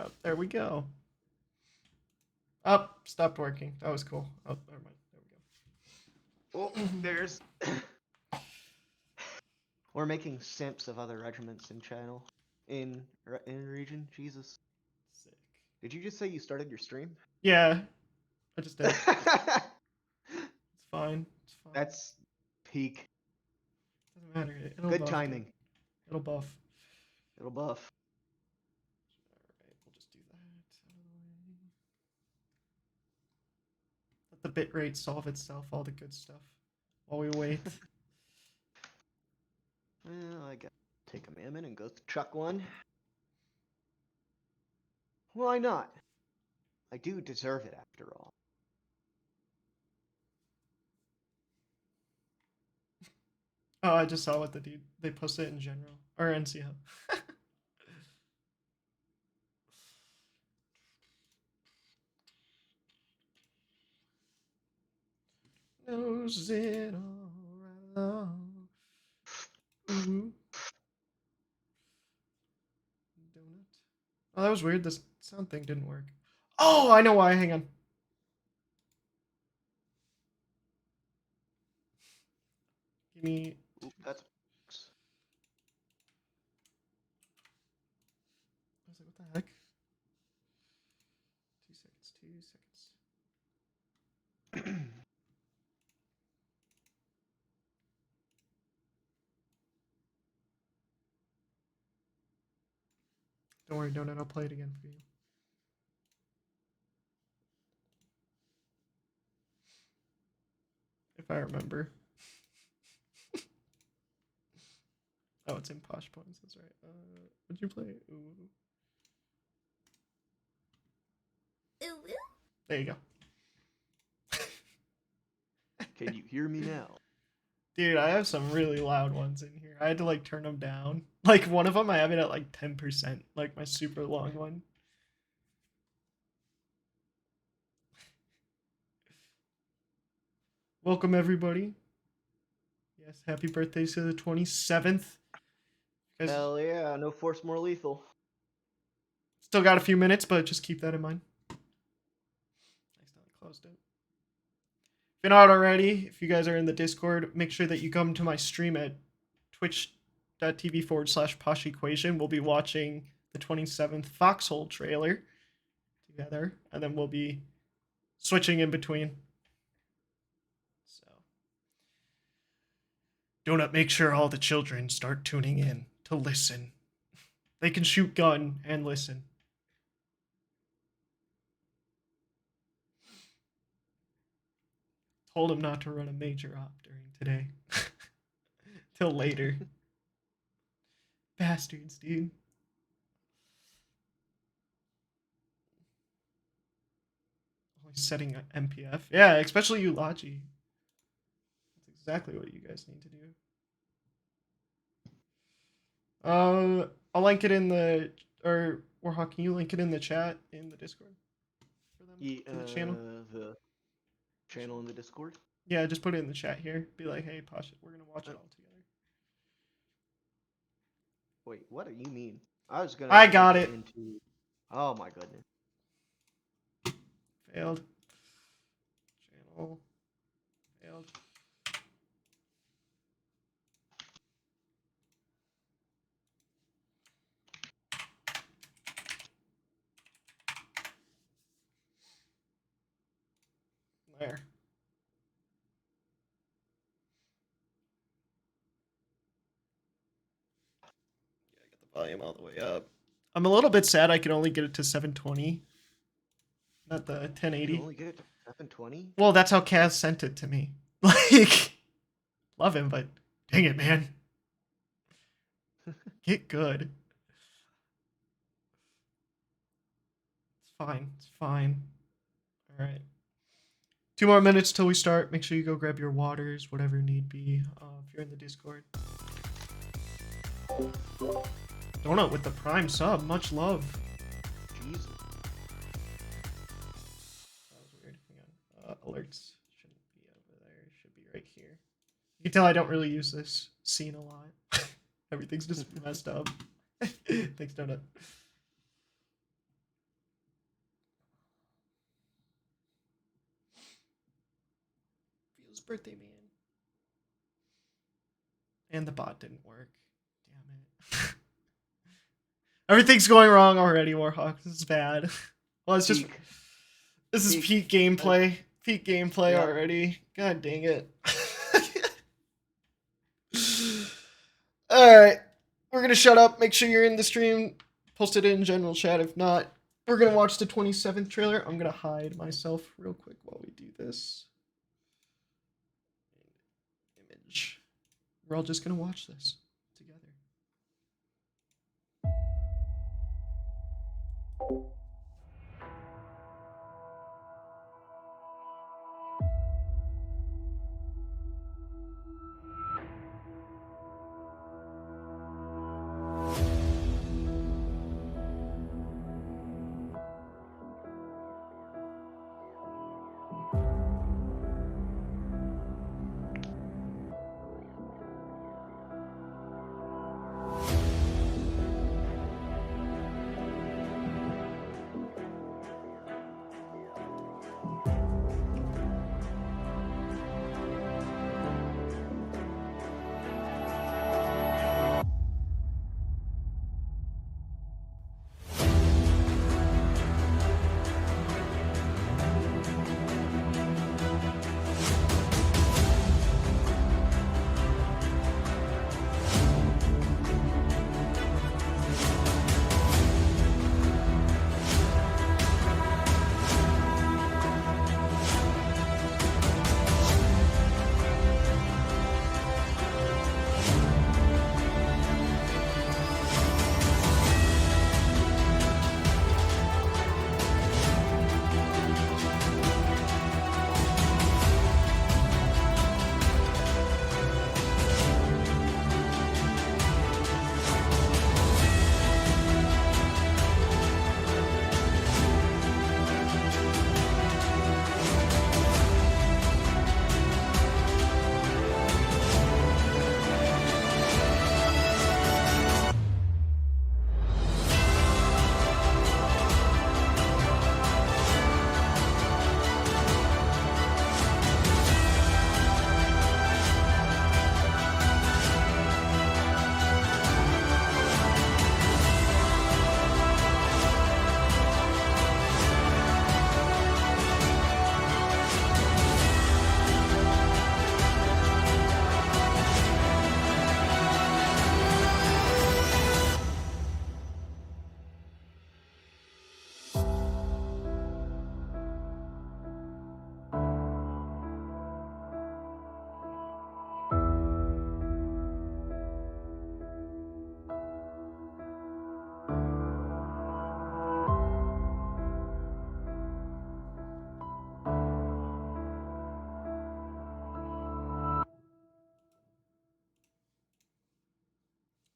Oh, there we go. Oh, stopped working. That was cool. Oh, never mind. There we go. Oh, there's. We're making simps of other regiments in channel. In region. Jesus. Sick. Did you just say you started your stream? Yeah, I just did. It's fine. It's fine. That's peak. Doesn't matter. It'll Good buff, timing. dude. It'll buff. It'll buff. Alright, we'll just do that. Let the bitrate solve itself, all the good stuff. While we wait. Well, I gotta take a minute and go chuck one. Why not? I do deserve it after all. Oh, I just saw what they posted in general. Or NCO. Knows it all right along. Ooh. Donut. Oh, that was weird. This sound thing didn't work. Oh, I know why. Hang on. Give me. Ooh, that's. I was like, what the heck? 2 seconds. 2 seconds. Don't worry, Donut. I'll play it again for you. If I remember. Oh, it's in Posh points. That's right. What'd you play? Ooh. There you go. Can you hear me now? Dude, I have some really loud ones in here. I had to like turn them down. Like one of them, I have it at like 10%. Like my super long one. Welcome everybody. Yes, happy birthday to the 27th. Guys, Hell yeah, no force more lethal. still got a few minutes, but just keep that in mind. Nice, now I closed it. If you're not already, if you guys are in the Discord, make sure that you come to my stream at twitch.tv/Posh Equation. We'll be watching the 27th Foxhole trailer together, and then we'll be switching in between. So, Donut, make sure all the children start tuning in to listen. They can shoot gun and listen. Told him not to run a major op during today. Till later. Bastards, dude. Always setting an MPF. Yeah, especially you, Lachi. That's exactly what you guys need to do. I'll link it in the... Or, Warhawk, can you link it in the chat in the Discord? For them? For the channel? The channel in the Discord? Yeah, just put it in the chat here. Be like, hey, Posh, we're gonna watch it all together. Wait, what do you mean? I got it. Into... Oh my goodness. Failed. Channel. Failed. There. Yeah, get the volume all the way up. I'm a little bit sad I can only get it to 720. Not the 1080. You can only get it to 720? Well, that's how Kaz sent it to me. Like, love him, but dang it, man. Get good. It's fine. It's fine. All right. 2 more minutes till we start. Make sure you go grab your waters, whatever need be, if you're in the Discord. Donut with the prime sub. Much love. Jesus. That was weird. Hang on. Alerts shouldn't be over there. It should be right here. You can tell I don't really use this scene a lot. Everything's just messed up. Thanks, Donut. was birthday man. And the bot didn't work. Damn it. Everything's going wrong already, Warhawk. This is bad. Well, it's just Peak. this is Peak. peak gameplay. Peak gameplay Yep. already. God dang it. Alright. We're gonna shut up. Make sure you're in the stream. Post it in general chat. If not, we're gonna watch the 27th trailer. I'm gonna hide myself real quick while we do this. Image. We're all just gonna watch this together.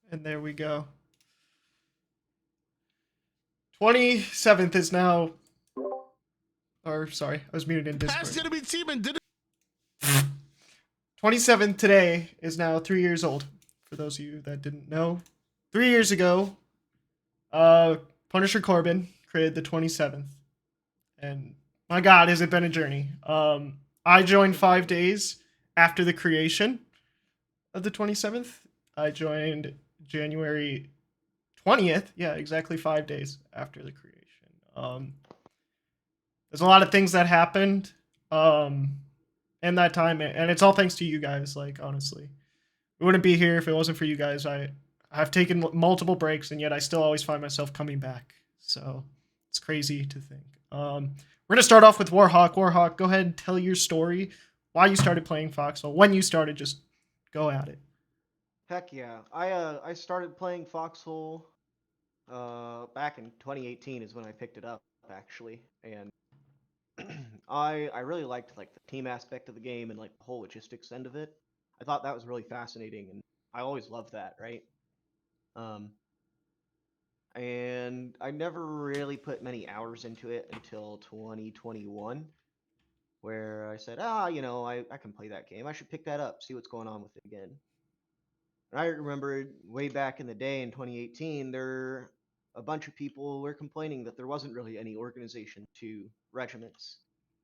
And there we go. 27th is now. Or, sorry, I was muted in Discord. 27th today is now 3 years old. For those of you that didn't know. 3 years ago, Punisher Corbin created the 27th. And my god, has it been a journey. I joined 5 days after the creation of the 27th. I joined January 20th. Yeah, exactly 5 days after the creation. There's a lot of things that happened in that time, and it's all thanks to you guys. Like, honestly, we wouldn't be here if it wasn't for you guys. I've taken multiple breaks, and yet I still always find myself coming back. So it's crazy to think. We're gonna start off with Warhawk. Warhawk, go ahead and tell your story. Why you started playing Foxhole? When you started, just go at it. Heck yeah. I started playing Foxhole back in 2018 is when I picked it up actually, and I really liked like the team aspect of the game and like the whole logistics end of it. I thought that was really fascinating, and I always loved that, right? Um, and I never really put many hours into it until 2021, where I said, I can play that game. I should pick that up, see what's going on with it again. And I remember way back in the day in 2018, a bunch of people were complaining that there wasn't really any organization to regiments,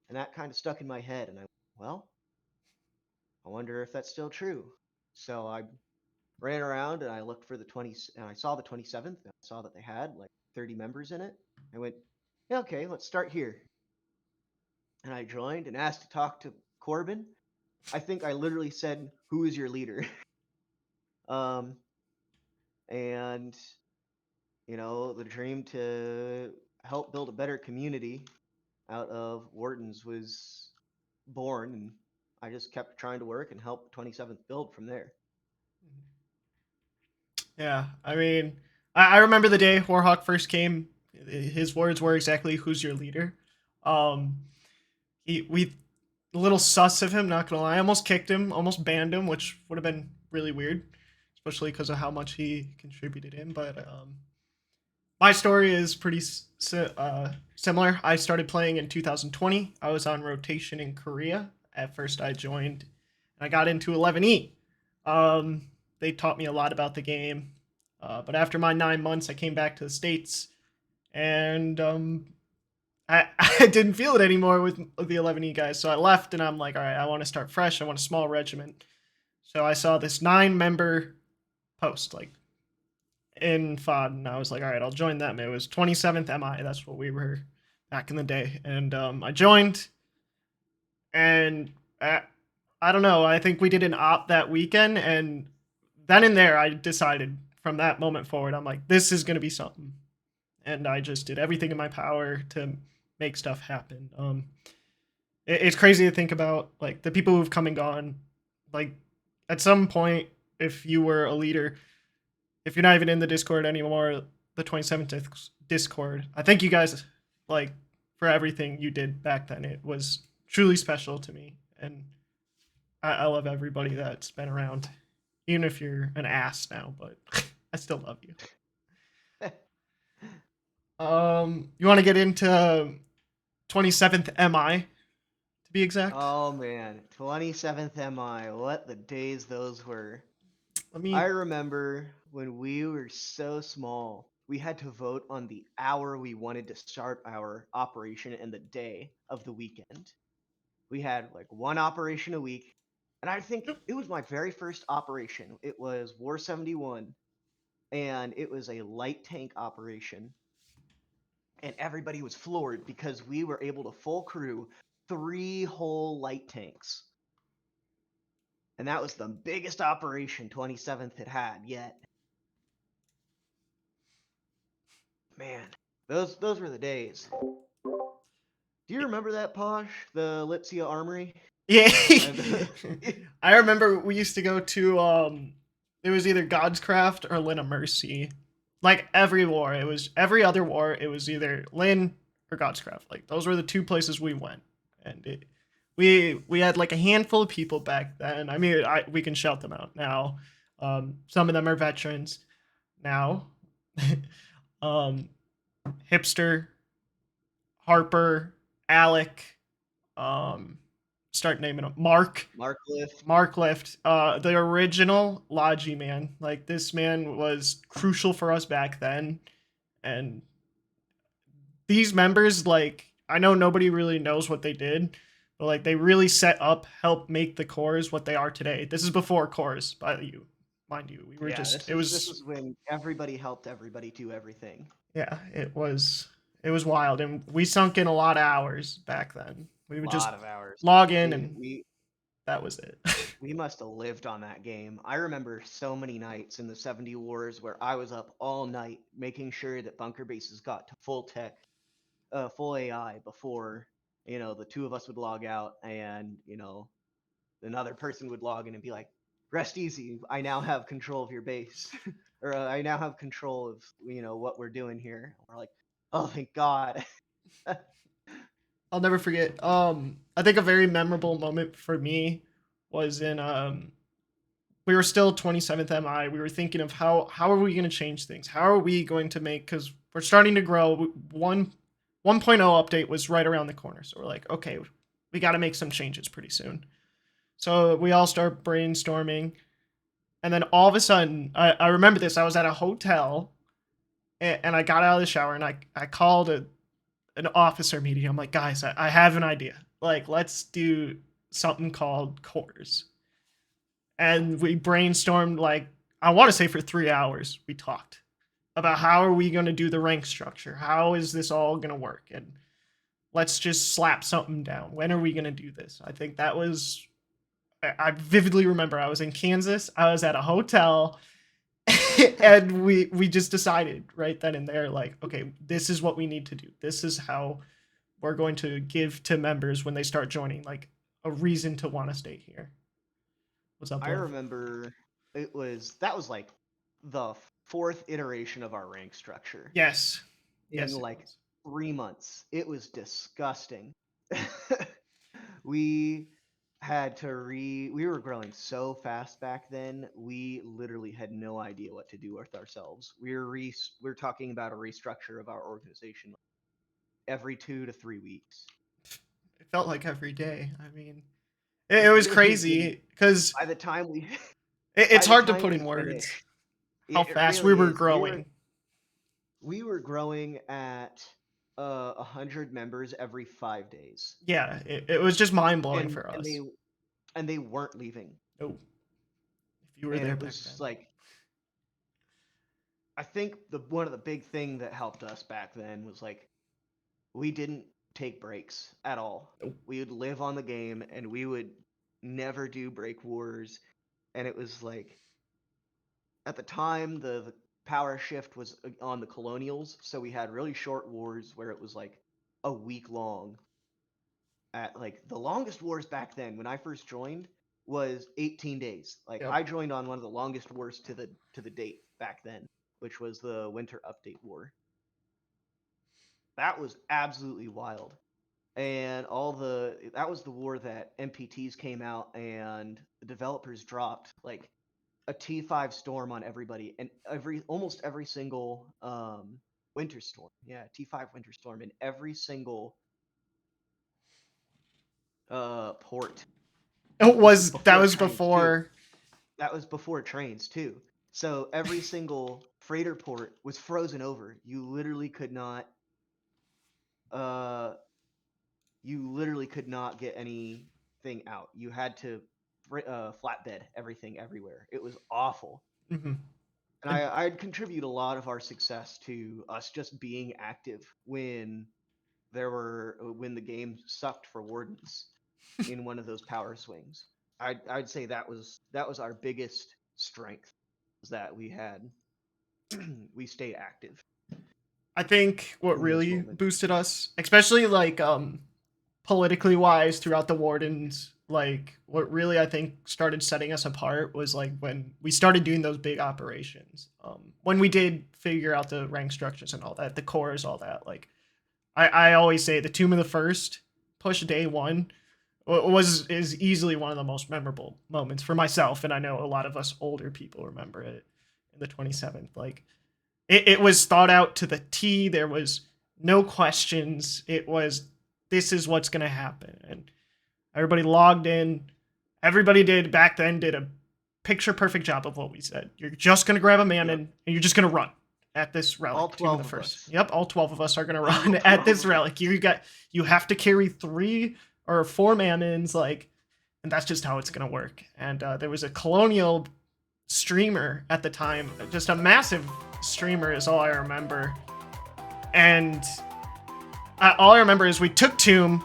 and that kind of stuck in my head. And well, I wonder if that's still true. So I ran around and I looked for the 20, and I saw the 27th. And I saw that they had like 30 members in it. I went, yeah, okay, let's start here. And I joined and asked to talk to Corbin. I think I literally said, "Who is your leader?" um, and the dream to help build a better community out of Wharton's was born, and I just kept trying to work and help 27th build from there. Yeah, I mean, I remember the day Warhawk first came. His words were exactly, "Who's your leader?" Um, we a little sus of him, not gonna lie. I almost kicked him, almost banned him, which would have been really weird, especially because of how much he contributed in. But my story is pretty similar. I started playing in 2020. I was on rotation in Korea. At first, I joined and I got into 11E. They taught me a lot about the game. But after my 9 months, I came back to the States and I didn't feel it anymore with the 11E guys. So I left and I'm like, all right, I want to start fresh. I want a small regiment. So I saw this 9-member post, like in FOD, and I was like, all right, I'll join them. It was 27th MI. That's what we were back in the day. And I joined, and I don't know. I think we did an op that weekend, and then and there, I decided from that moment forward, I'm like, this is going to be something. And I just did everything in my power to make stuff happen. It's crazy to think about, like, the people who've come and gone. Like, at some point, if you were a leader, if you're not even in the Discord anymore, the 27th Discord, I thank you guys, like, for everything you did back then. It was truly special to me, and I love everybody that's been around, even if you're an ass now. But I still love you. You want to get into 27th MI to be exact? Oh man, 27th MI, what the days those were. Let I me. remember when we were so small, we had to vote on the hour we wanted to start our operation and the day of the weekend. We had like one operation a week, and I think it was my very first operation. It was War 71, and it was a light tank operation, and everybody was floored because we were able to full crew 3 whole light tanks. And that was the biggest operation 27th had yet. Man, those were the days. Do you remember that, Posh? The Lipsia Armory? Yeah. And I remember we used to go to it was either God's Craft or Lynn of Mercy. Like every war, it was every other war, it was either Lynn or God's Craft. Like those were the two places we went. And we had like a handful of people back then. I mean, we can shout them out now. Some of them are veterans now. um Hipster, Harper, Alec, um start naming them. Mark Lift. Mark Lift, the original Logi man. Like this man was crucial for us back then, and these members, like I know nobody really knows what they did, but like they really set up, helped make the cores what they are today. This is before cores, by you, mind you. We were Yeah, just, this it is this was, is when everybody helped everybody do everything. yeah, it was wild, and we sunk in a lot of hours back then. We would just Lot of hours. log in, We and we that was it. we must have lived on that game. I remember so many nights in the 70 wars where I was up all night making sure that bunker bases got to full tech, full AI before the two of us would log out, and another person would log in and be like, "Rest easy. I now have control of your base, or I now have control of what we're doing here." We're like, "Oh, thank God." I'll never forget. I think a very memorable moment for me was in we were still 27th MI. We were thinking of how are we going to change things? How are we going to make, cuz we're starting to grow. 1.0 update was right around the corner. So we're like, okay, we got to make some changes pretty soon. So we all start brainstorming, and then all of a sudden, I remember this. I was at a hotel, and I got out of the shower, and I called an officer meeting. I'm like, guys, I have an idea. Like, let's do something called cores. and we brainstormed like I want to say for 3 hours. We talked about how are we going to do the rank structure, how is this all going to work, and let's just slap something down. When are we going to do this? I think that was. I vividly remember I was in Kansas. I was at a hotel, and we just decided right then and there, like, okay, this is what we need to do. This is how we're going to give to members when they start joining, like a reason to want to stay here. What's up, I love? remember that was like the fourth iteration of our rank structure Yes, in yes, it like was. 3 months. It was disgusting. we we were growing so fast back then. We literally had no idea what to do with ourselves. We're talking about a restructure of our organization every 2 to 3 weeks. It felt like every day. I mean, it was Really didn't. crazy because By the time we it's by the hard to time put we in words finished, how it fast we really were is. growing. We were growing at 100 members every 5 days, Yeah, it was just mind blowing and for and they us. and they weren't leaving, Oh, if you were and there it back was then. like I think the one of the big thing that helped us back then was like we didn't take breaks at all. Nope. We would live on the game, and we would never do break wars, and it was like at the time the power shift was on the colonials, so we had really short wars where it was like a week long. At like the longest wars back then when I first joined was 18 days. Like Yep. I joined on one of the longest wars to the date back then, which was the Winter Update War. That was absolutely wild. And all the that was the war that MPTs came out and the developers dropped like a T5 storm on everybody, and almost every single winter storm. Yeah, T5 winter storm in every single port. This was That before was trains too. before. That was before trains too. So every single freighter port was frozen over. Uh you literally could not get anything out. You had to flatbed everything everywhere. It was awful. Mhm. And I'd contribute a lot of our success to us just being active when the game sucked for wardens in one of those power swings. I'd say that was our biggest strength, is that we stayed active I think what in those really moments. boosted us, especially like politically wise throughout the wardens, like what really I think started setting us apart was like when we started doing those big operations. When we did figure out the rank structures and all that, the cores, all that. Like I always say, the Tomb of the First push day one was is easily one of the most memorable moments for myself, and I know a lot of us older people remember it in the 27th. Like it was thought out to the T. There was no questions. It was, this is what's gonna happen, and everybody logged in. Everybody did back then did a picture perfect job of what we said. You're just gonna grab a man Yep. and you're just gonna run at this All relic. Tomb of the 12 of First. us. Yep, all 12 of us are gonna run All at 12 this of us. relic. You have to carry 3 or 4 man-ins, like, and that's just how it's gonna work. And there was a colonial streamer at the time, just a massive streamer is all I remember. And all I remember is we took Tomb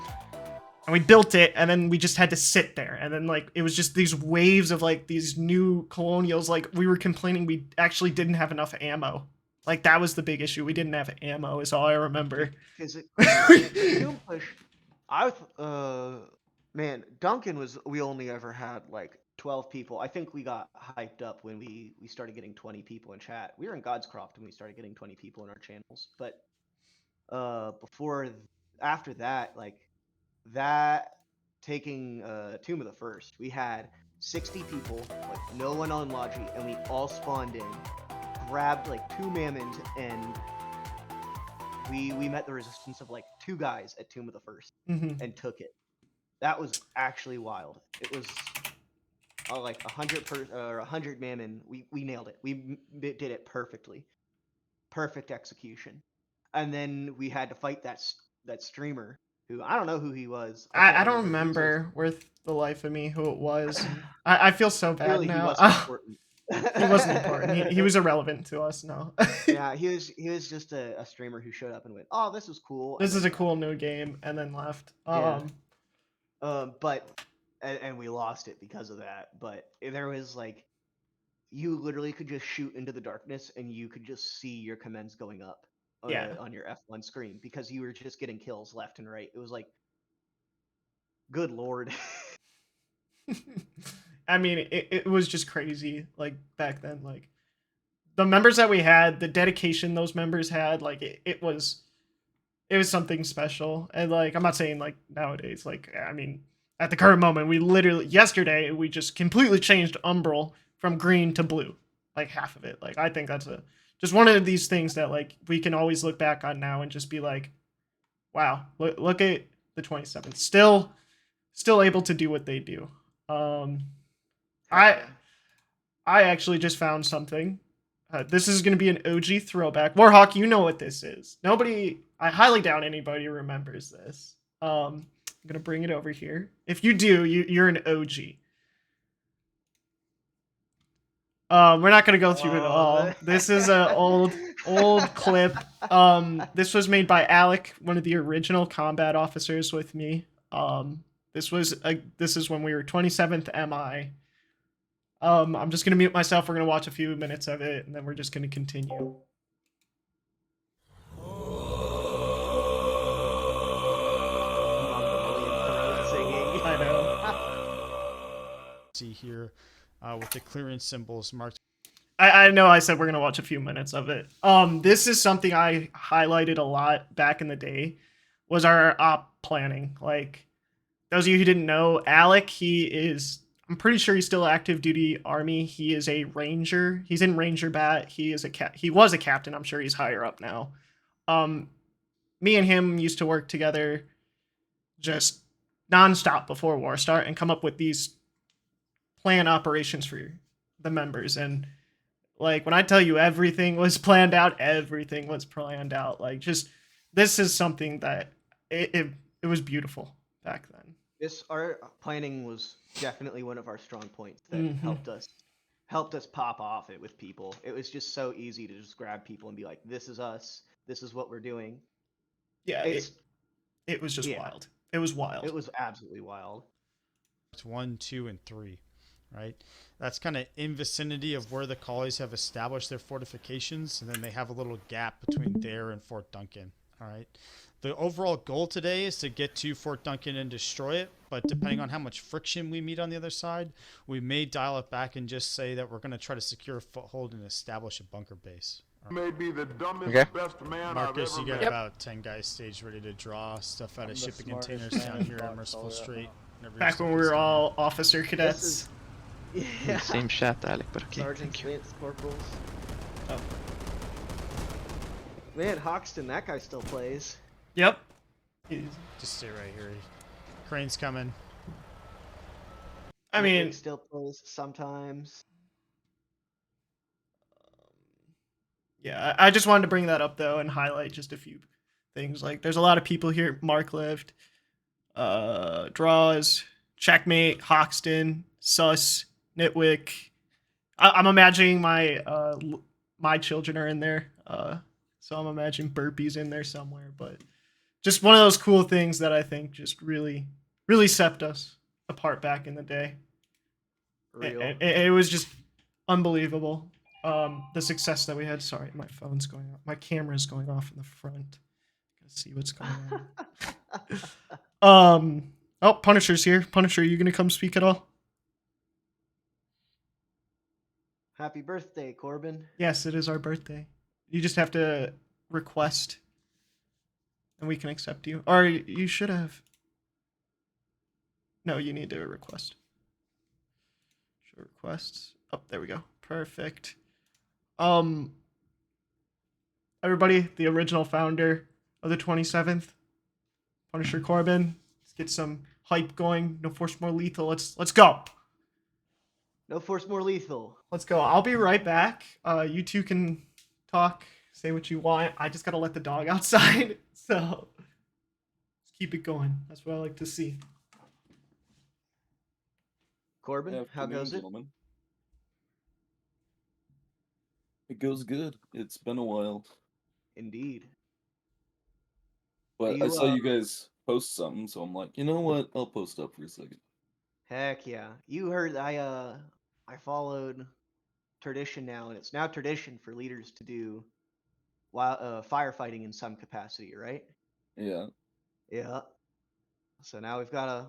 and we built it, and then we just had to sit there, and then like it was just these waves of like these new colonials. Like we were complaining we actually didn't have enough ammo. Like that was the big issue. We didn't have ammo is all I remember. Because the tomb push, man, Duncan was, we only ever had like 12 people. I think we got hyped up when we started getting 20 people in chat. We were in Godscroft when we started getting 20 people in our channels, but before after that, like that taking Tomb of the First, we had 60 people, like no one on Logi, and we all spawned in, grabbed like 2 mammons, and we met the resistance of like 2 guys at Tomb of the First Hmm. and took it. That was actually wild. It was like 100 mammon. We nailed it. Did it perfectly. Perfect execution. And then we had to fight that streamer, who I don't know who he was. I I can't don't remember. He was remember worth the life of me who it was. I feel so bad clearly he now. wasn't important. He wasn't important. He was irrelevant to us now. Yeah, he was just a streamer who showed up and went, "Oh, this is cool," and This is then a left. cool new game, and then left. Yeah. But and we lost it because of that. But there was like you literally could just shoot into the darkness and you could just see your commands going up Yeah. on your F1 screen because you were just getting kills left and right. It was like, good lord. I mean, it was just crazy. Like back then, like the members that we had, the dedication those members had, like it was something special. And like I'm not saying like nowadays, like I mean, at the current moment, we literally yesterday we just completely changed Umbral from green to blue, like half of it. Like I think that's a just one of these things that like we can always look back on now and just be like, wow, look at the 27th, still able to do what they do. Um, I Yeah. I actually just found something. This is going to be an OG throwback. Warhawk, you know what this is. Nobody, I highly doubt anybody remembers this. I'm going to bring it over here. If you do, you're an OG. We're not going to go through it all. This is an old clip. This was made by Alec, one of the original combat officers with me. This is when we were 27th MI. I'm just gonna mute myself. We're gonna watch a few minutes of it, and then we're just gonna continue. Mongolian throat singing. I know. See here with the clearance symbols marked. I know. I said we're gonna watch a few minutes of it. This is something I highlighted a lot back in the day. Was our op planning? Like those of you who didn't know, Alec, he is. I'm pretty sure he's still active duty army. He is a ranger. He's in Ranger Bat. He is he was a captain. I'm sure he's higher up now. Um, Me and him used to work together just nonstop before war start and come up with these plan operations for the members. And like when I tell you everything was planned out, everything was planned out. Like just this is something that it was beautiful back then. Our planning was definitely one of our strong points that Mm-hmm. helped us pop off it with people. It was just so easy to just grab people and be like, "This is us. This is what we're doing." Yeah, It's it was just yeah, wild. It was wild. it was absolutely wild. 1, 2, and 3, right? That's kind of in vicinity of where the collies have established their fortifications, and then they have a little gap between there and Fort Duncan. All right. The overall goal today is to get to Fort Duncan and destroy it, but depending on how much friction we meet on the other side, we may dial it back and just say that we're going to try to secure a foothold and establish a bunker base. May be the dumbest, Okay. best man Marcus, I've you ever got met. about 10 guys staged ready to draw stuff out I'm of the shipping smartest containers man down in here at Foxhole Merciful right Strait. now. Whenever your Back stuff when we is were done. all officer This cadets. is In yeah. the same chat, Alec, but okay. Sergeants, Thank you. Lance Corporals. Oh. Man, Hoxton, that guy still plays. Yep. Just stay right here. Crane's coming. I mean, Nick still plays sometimes. yeah, I just wanted to bring that up though and highlight just a few things. Like, there's a lot of people here. Mark lived, Draws, Checkmate, Hoxton, Sus, Nitwick. I'm imagining my children are in there. So I'm imagining Burpee's in there somewhere. But just one of those cool things that I think just really set us apart back in the day. Real. It was just unbelievable. The success that we had. Sorry, my phone's going off. My camera's going off in the front. Gotta see what's going on. Oh, Punisher's here. Punisher, are you gonna come speak at all? Happy birthday, Corbin. Yes, it is our birthday. You just have to request, and we can accept you. Or you should have. No, you need to request. Show requests. Oh, there we go. Perfect. Everybody, the original founder of the 27th, Punisher Corbin. Let's get some hype going. No Force More Lethal. Let's go. No Force More Lethal. Let's go. I'll be right back. You two can talk, say what you want. I just gotta let the dog outside. So let's keep it going. That's what I like to see. Corbin, how Afternoon, goes it? gentlemen. It goes good. It's been a while, Indeed. but I You saw you guys post something, so I'm like, you know what? I'll post up for a second. heck yeah. You heard I followed tradition now, and it's now tradition for leaders to do firefighting in some capacity, right? Yeah. Yeah. So now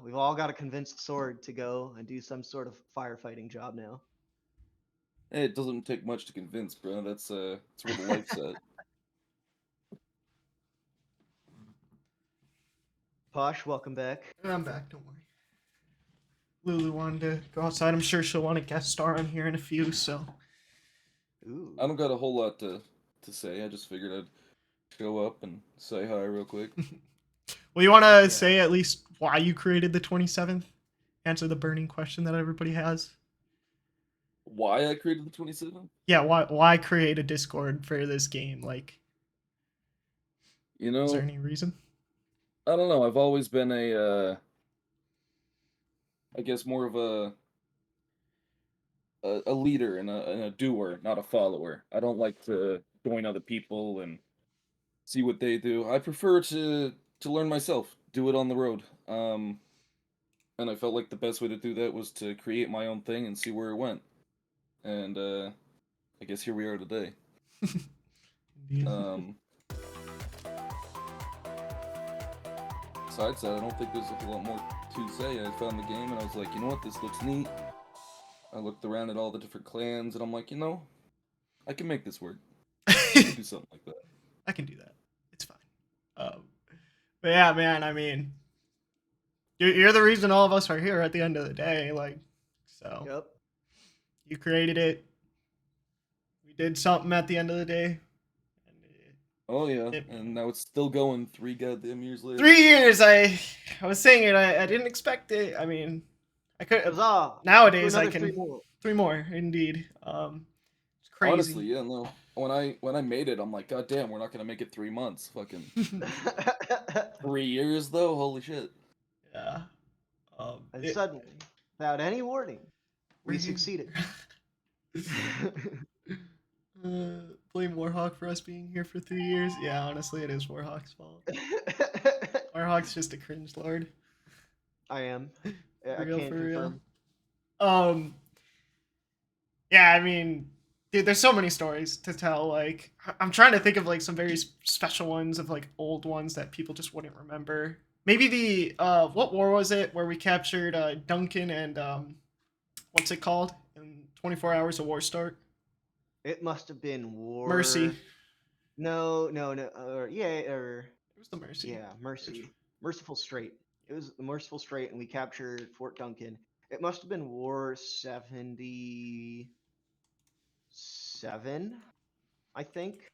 we've all got to convince the sword to go and do some sort of firefighting job now. Hey, it doesn't take much to convince, bro. That's where the life's at. Posh, welcome back. I'm back. Don't worry. Lulu wanted to go outside. I'm sure she'll want to guest star on here in a few. So. Ooh. I don't got a whole lot to say. I just figured I'd show up and say hi real quick. Well, you want to say at least why you created the 27th? Answer the burning question that everybody has. Why I created the 27th? Yeah, why create a Discord for this game? Like, You know, is there any reason? I don't know. I've always been I guess more of a leader and a doer, not a follower. I don't like to join other people and see what they do. I prefer to learn myself, do it on the road. And I felt like the best way to do that was to create my own thing and see where it went. And I guess here we are today. Um, Besides that, I don't think there's a whole lot more to say. I found the game and I was like, you know what, this looks neat. I looked around at all the different clans and I'm like, you know, I can make this work. I can do something like that. I can do that. It's fine. But yeah, man. I mean, you're the reason all of us are here at the end of the day. Like, so Yep. you created it. We did something at the end of the day. Oh yeah, and now it's still going 3 goddamn years later. 3 years. I was saying it. I didn't expect it. I mean, I could. Huzzah! Nowadays, I Another can. 3 more. 3 more, indeed. It's crazy. Honestly, yeah, no. When I made it, I'm like, God damn, we're not gonna make it 3 months. Fucking 3 years though. Holy shit. Yeah. And suddenly, without any warning, we We're here. succeeded. Blame Warhawk for us being here for 3 years. Yeah, honestly, it is Warhawk's fault. Warhawk's just a cringe lord. I am. I For real, can't for real. confirm. Yeah, I mean, dude, there's so many stories to tell. Like, I'm trying to think of like some very special ones of like old ones that people just wouldn't remember. Maybe the what war was it where we captured Duncan and what's it called in 24 hours of war start? It must have been War. Mercy. No. Yeah, or It was the Mercy. yeah, Mercy. Merciful Strait. It was the Merciful Strait, and we captured Fort Duncan. It must have been War 77, I think,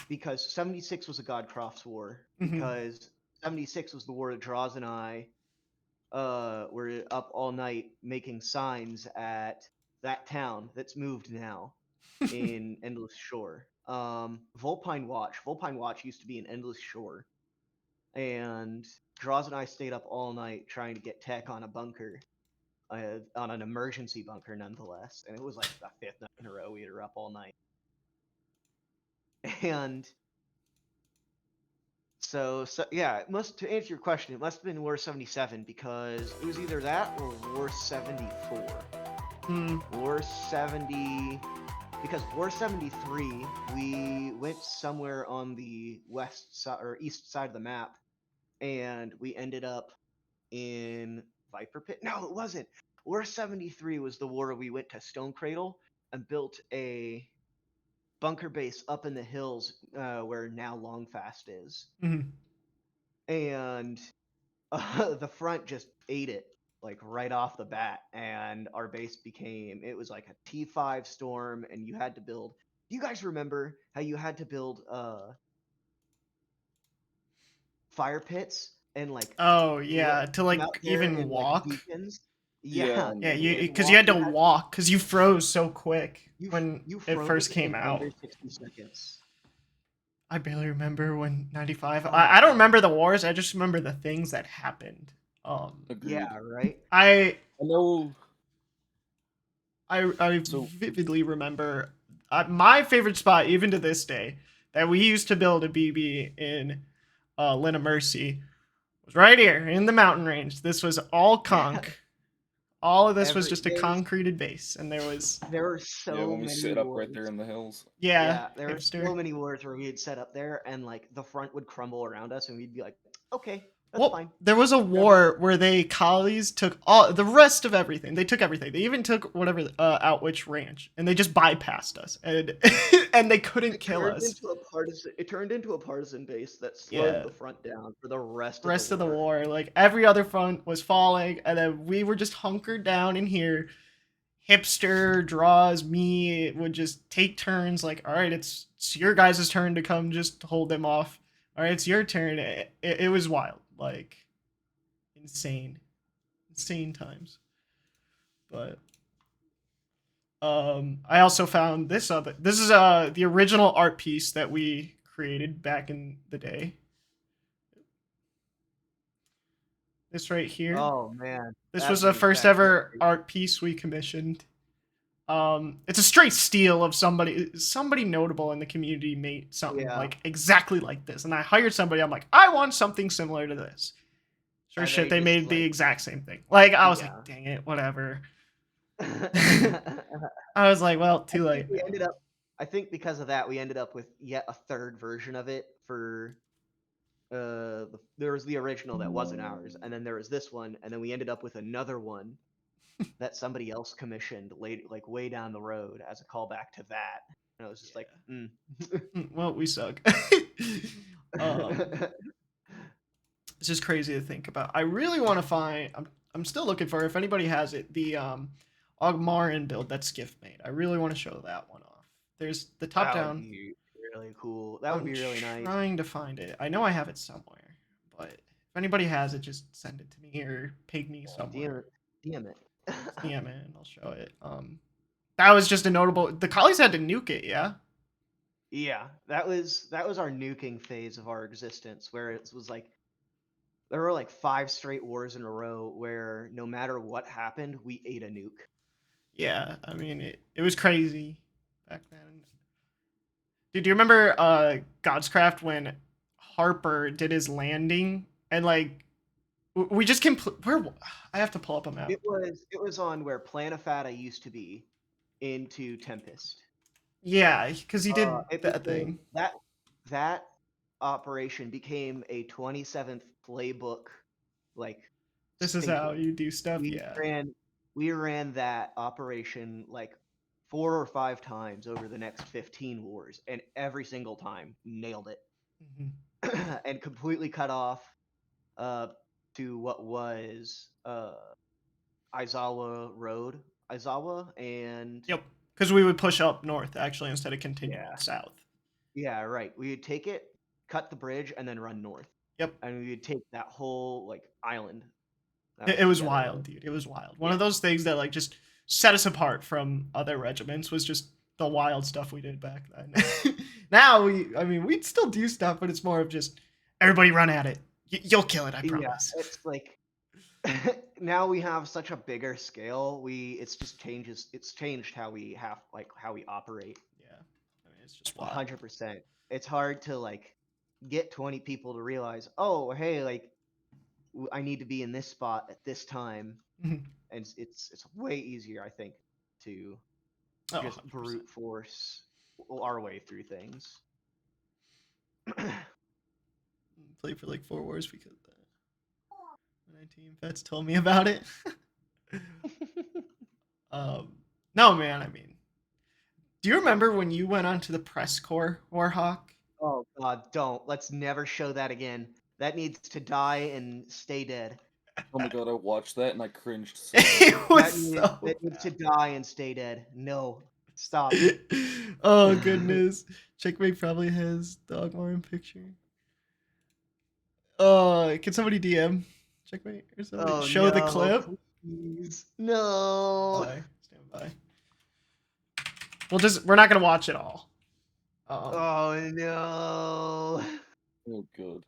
because 76 was a Godcroft's War. Because 76 was the war that Draws and I were up all night making signs at that town that's moved now in Endless Shore. Vulpine Watch used to be in Endless Shore, and Draws and I stayed up all night trying to get tech on a bunker, on an emergency bunker nonetheless. And it was like the 5th night in a row we were up all night. And so yeah, to answer your question, it must have been War 77 because it was either that or War 74. War 70. Because War 73, we went somewhere on the west side or east side of the map, and we ended up in Viper Pit. No, it wasn't. War 73 was the war we went to Stone Cradle and built a bunker base up in the hills where now Longfast is. And the front just ate it like right off the bat, and our base it was like a T5 storm, and you had to build. Do you guys remember how you had to build fire pits and like Oh yeah, to like out there even in, like, walk. beacons? Yeah, Yeah, you because you had to walk because you froze so quick when you it froze first in came out. under 60 seconds. I barely remember when 95. Oh I don't my remember the wars. I just remember the things that happened. Agreed. Yeah, right. I I know. I So vividly remember my favorite spot, even to this day, that we used to build a BB in Lina Mercy was right here in the mountain range. This was all conch. All of this was just a concreted base, and there were yeah, so when we many set up right wars. there in the hills. yeah, Yeah, there were hipster. so many wars where we had set up there, and like the front would crumble around us, and we'd be like, "Okay, that's Well, fine." there was a Whatever. war where they collies took all the rest of everything. They took everything. They even took whatever Outwitch Ranch, and they just bypassed us, and and they couldn't kill us. It turned into a partisan base that slowed Yeah, the front down for the rest rest of of the the war. war, like every other front was falling, and then we were just hunkered down in here. Hipster draws me would just take turns. Like, all right, it's your guys' turn to come, just hold them off. All right, it's your turn. It was wild, like insane times. But I also found this other. This is the original art piece that we created back in the day. This right here. Oh man, This that was the brings first back ever memories. art piece we commissioned. It's a straight steal of somebody notable in the community made something Yeah, like exactly like this, and I hired somebody. I'm like, I want something similar to this. Sure and shit, they they just made the like exact same thing. Like I was yeah. like, dang it, whatever. I I was like, well, too think late we ended now. up. I think because of that, we ended up with yet a third version of it for there was the original that wasn't ours, and then there was this one, and then we ended up with another one that somebody else commissioned late, like way down the road as a callback to that. And I was just like, Well, we suck. um, it's just crazy to think about. I really want to find. I'm still looking for if anybody has it. The Ogmarin build that Skiff made. I really want to show that one off. There's the top that would down. be really cool. That would I'm be really nice. trying to find it. I know I have it somewhere, but if anybody has it, just send it to me or ping me somewhere. Damn it. Yeah, man, I'll show it. That was just a notable. The collies had to nuke it, yeah. Yeah, that was our nuking phase of our existence, where it was like there were like 5 straight wars in a row where no matter what happened, we ate a nuke. Yeah, I mean it was crazy back then. Dude, do you remember Godscraft when Harper did his landing and like we just where I have to pull up a map. It was on where Planafata used to be into Tempest. Yeah, because he did It that became thing. that operation became a 27th playbook like This is how staple. you do stuff. We Yeah. ran that operation like 4 or 5 times over the next 15 wars, and every single time nailed it. And completely cut off to what was Aizawa Road. Aizawa and Yep. Because we would push up north actually instead of continuing yeah. south. Yeah, right. We would take it, cut the bridge, and then run north. Yep. And we would take that whole like island. It was wild, dude. It was wild. One of those things that like just set us apart from other regiments was just the wild stuff we did back then. Now we'd still do stuff, but it's more of just everybody run at it. You'll kill it, I promise. Yeah, it's like now we have such a bigger scale. It's changed how we operate. Yeah, I mean it's just wild. 100%. It's hard to like get 20 people to realize, oh, hey, like I need to be in this spot at this time, and it's way easier, I think, to just 100%. brute force our way through things. Played for like 4 wars because the 19 vets told me about it. No, man. I mean, do you remember when you went onto the press corps, Warhawk? Oh God, don't. Let's never show that again. That needs to die and stay dead. Oh my god, I watched that and I cringed. So It was That needs to die and stay dead. No, stop. Oh goodness, Checkmate probably has the Ogmarin picture. Can somebody DM Checkmate or something? Show the clip. Please. No. Stand by. We're not gonna watch it all. Oh no! Oh god.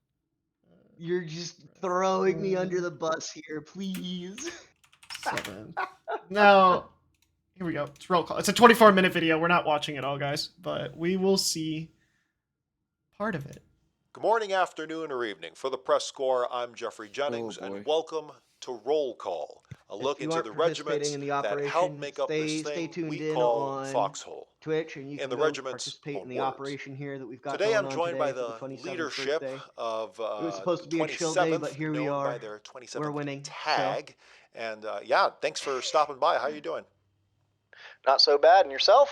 You're just throwing me under the bus here, please. 7. Now, here we go. It's roll call. It's a 24-minute video. We're not watching it all, guys, but we will see part of it. Good morning, afternoon, or evening. For the press score, I'm Jeffrey Jennings, boy. and welcome to Roll Call, a look If you into aren't the participating regiments in the that help operation, make up this stay thing tuned we in call on Foxhole. Twitch, and you And can the go regiments participate in the are words. operation here that we've got Today going I'm on joined by today for the the 27th leadership birthday. of It was supposed to the be a chill day, 27th, but here we known by are. their 27th We're winning. tag. And yeah, thanks for stopping by. How are you doing? Not so bad. And yourself?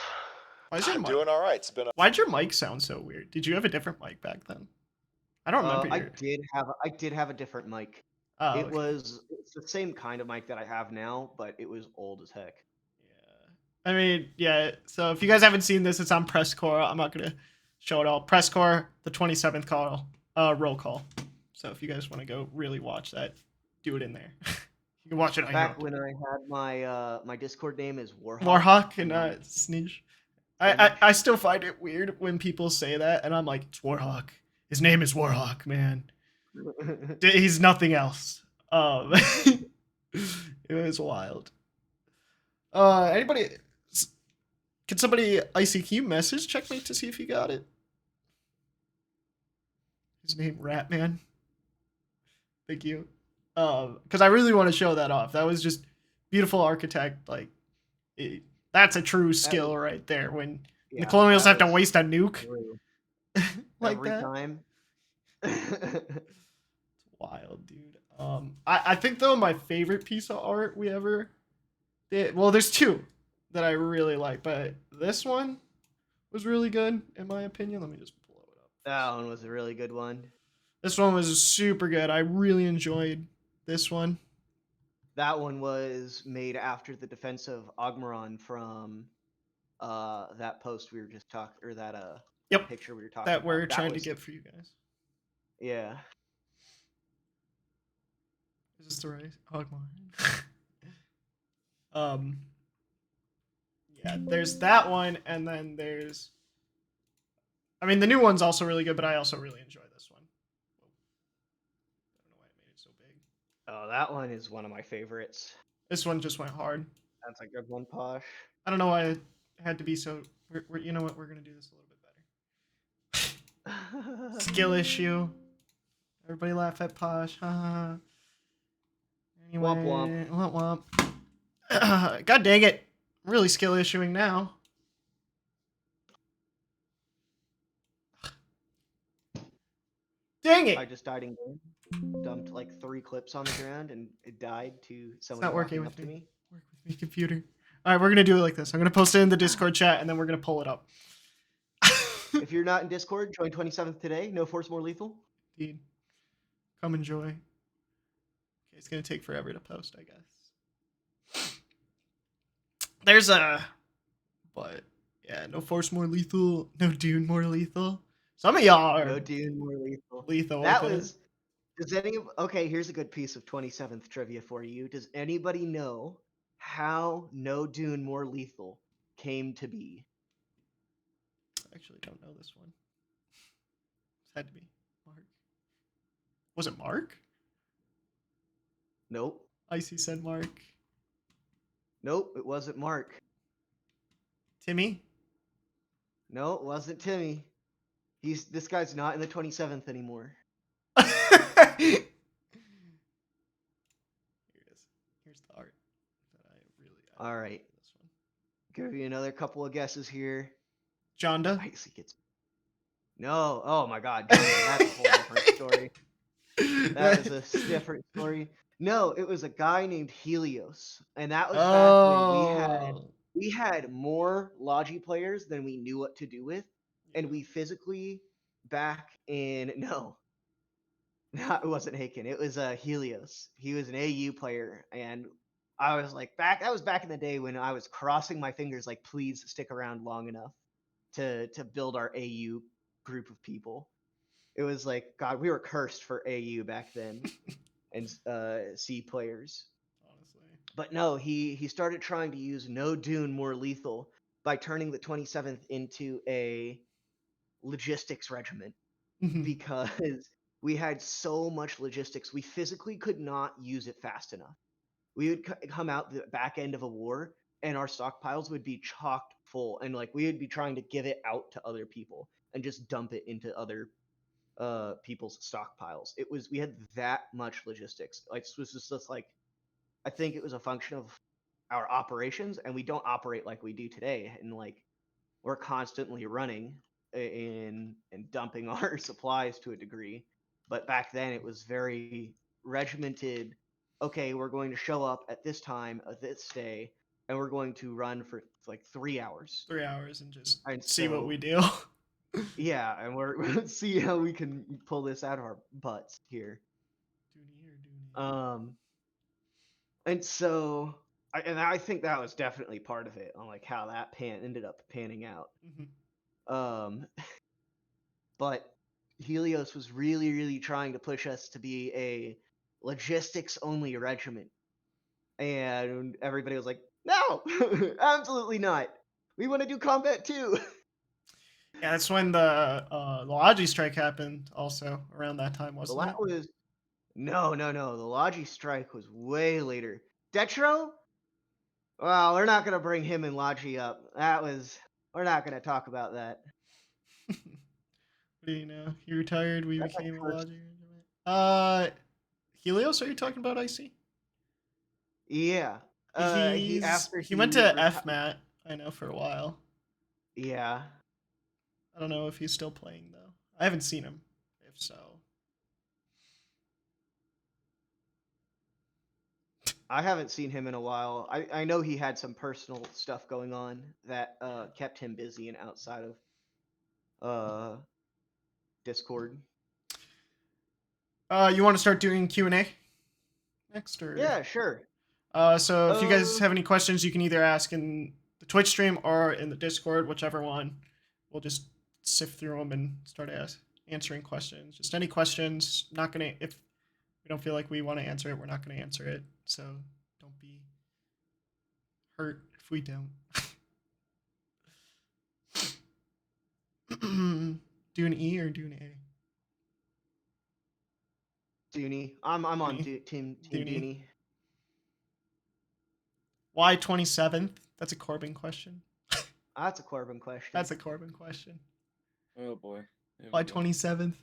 Why is your I'm mic? doing all right. It's been a Why'd your mic sound so weird? Did you have a different mic back then? I don't remember I your. did have a different mic. Oh, It okay. it's the same kind of mic that I have now, but it was old as heck. Yeah. I mean, yeah. So if you guys haven't seen this, it's on Press Corps. I'm not gonna show it all. Press Corps, the 27th call, roll call. So if you guys want to go really watch that, do it in there. You can watch it on Back your when I had my my Discord name is Warhawk. Warhawk and now Sneege. I still find it weird when people say that, and I'm like, it's Warhawk. His name is Warhawk, man. He's nothing else. It was wild. Anybody? Can somebody ICQ message Checkmate to see if he got it? His name Ratman. Thank you. Because I really want to show that off. That was just beautiful architect. Like, that's a true skill right there. When the Colonials have to waste a nuke like every that. time. It's wild, dude. I think though my favorite piece of art we ever did. Well, there's two that I really like, but this one was really good in my opinion. Let me just blow it up. That one was a really good one. This one was super good. I really enjoyed this one. That one was made after the defense of Ogmaron from that post we were just talking, or that Yep. picture we were talking That about. we're trying to get for you guys. Yeah. Is this the right Ogmar? Yeah, there's that one, and then there's. I mean, the new one's also really good, but I also really enjoy this one. I don't know why it made it so big. Oh, that one is one of my favorites. This one just went hard. That's a good one, Posh. I don't know why it had to be so. You know what? We're gonna do this a little bit better. Skill issue. Everybody laugh at Posh. Haha. Anyway, Womp womp womp. God dang it! I'm really skill issuing now. Dang it! I just died in game. Dumped like 3 clips on the ground and it died to It's someone not working walking with up to me. me. Work with me, computer. All right, we're gonna do it like this. I'm gonna post it in the Discord chat, and then we're gonna pull it up. If you're not in Discord, join 27th today. No Force More Lethal. Indeed. Come enjoy. Okay, it's gonna take forever to post, I guess. There's but yeah, no Force More Lethal, no Dune More Lethal. Some of y'all are No Dune More Lethal. lethal. That with it. was. Does any okay? Here's a good piece of 27th trivia for you. Does anybody know how No Dune More Lethal came to be? I actually don't know this one. It had to be Mark. Was it Mark? Nope. Icy said Mark. Nope. It wasn't Mark. Timmy. No, it wasn't Timmy. This guy's not in the 27th anymore. Here it is. Here's the art that I All right. this one. Give you another couple of guesses here. Jonda. Icy gets. No. Oh my God. That's a whole different story. That is a different story. No, it was a guy named Helios, and that was back when we had more Logi players than we knew what to do with, and we physically back in no, it wasn't Haken. It was Helios. He was an AU player, and I was like that was back in the day when I was crossing my fingers like please stick around long enough to build our AU group of people. It was like God, we were cursed for AU back then, and C players. Honestly. But no, he started trying to use No Dune More Lethal by turning the 27th into a logistics regiment Mhm. because we had so much logistics. We physically could not use it fast enough. We would come out the back end of a war and our stockpiles would be chocked full, and like we would be trying to give it out to other people and just dump it into other people's stockpiles. We had that much logistics. Like this was just like, I think it was a function of our operations, and we don't operate like we do today, and like we're constantly running and dumping our supplies to a degree. But back then it was very regimented. Okay, we're going to show up at this time of this day, and we're going to run for like 3 hours. 3 hours and just And see what so, we do. yeah, and we're see how we can pull this out of our butts here. Um, and so, I think that was definitely part of it on like how that ended up panning out. Mhm. But Helios was really, really trying to push us to be a logistics only regiment. And everybody was like, no, absolutely not. We want to do combat too. Yeah, that's when the Logi strike happened. Also around that time, The wasn't it? was no. The Logi strike was way later. Detro? Well, we're not gonna bring him and Logi up. We're not gonna talk about that. What do you know? He retired. We That's like became a first. Logi regiment. Helios, are you talking about? IC? Yeah. After He went he to retired. FMAT. I know for a while. Yeah. I don't know if he's still playing though. I haven't seen him. If so, I haven't seen him in a while. I know he had some personal stuff going on that kept him busy and outside of Discord. you want to start doing Q&A next, or? Yeah, sure. So if you guys Uh, have any questions, you can either ask in the Twitch stream or in the Discord, whichever one. We'll just sift through them and start answering questions. Just any questions. Not gonna, if we don't feel like we want to answer it, we're not gonna answer it. So don't be hurt if we don't. Do an E or do an A? Dooney. I'm on Dooney. team Dooney. Dooney. Why 27th? That's a Corbin question. That's a Corbin question. That's a Corbin question. Oh boy. Here Why we go. 27th?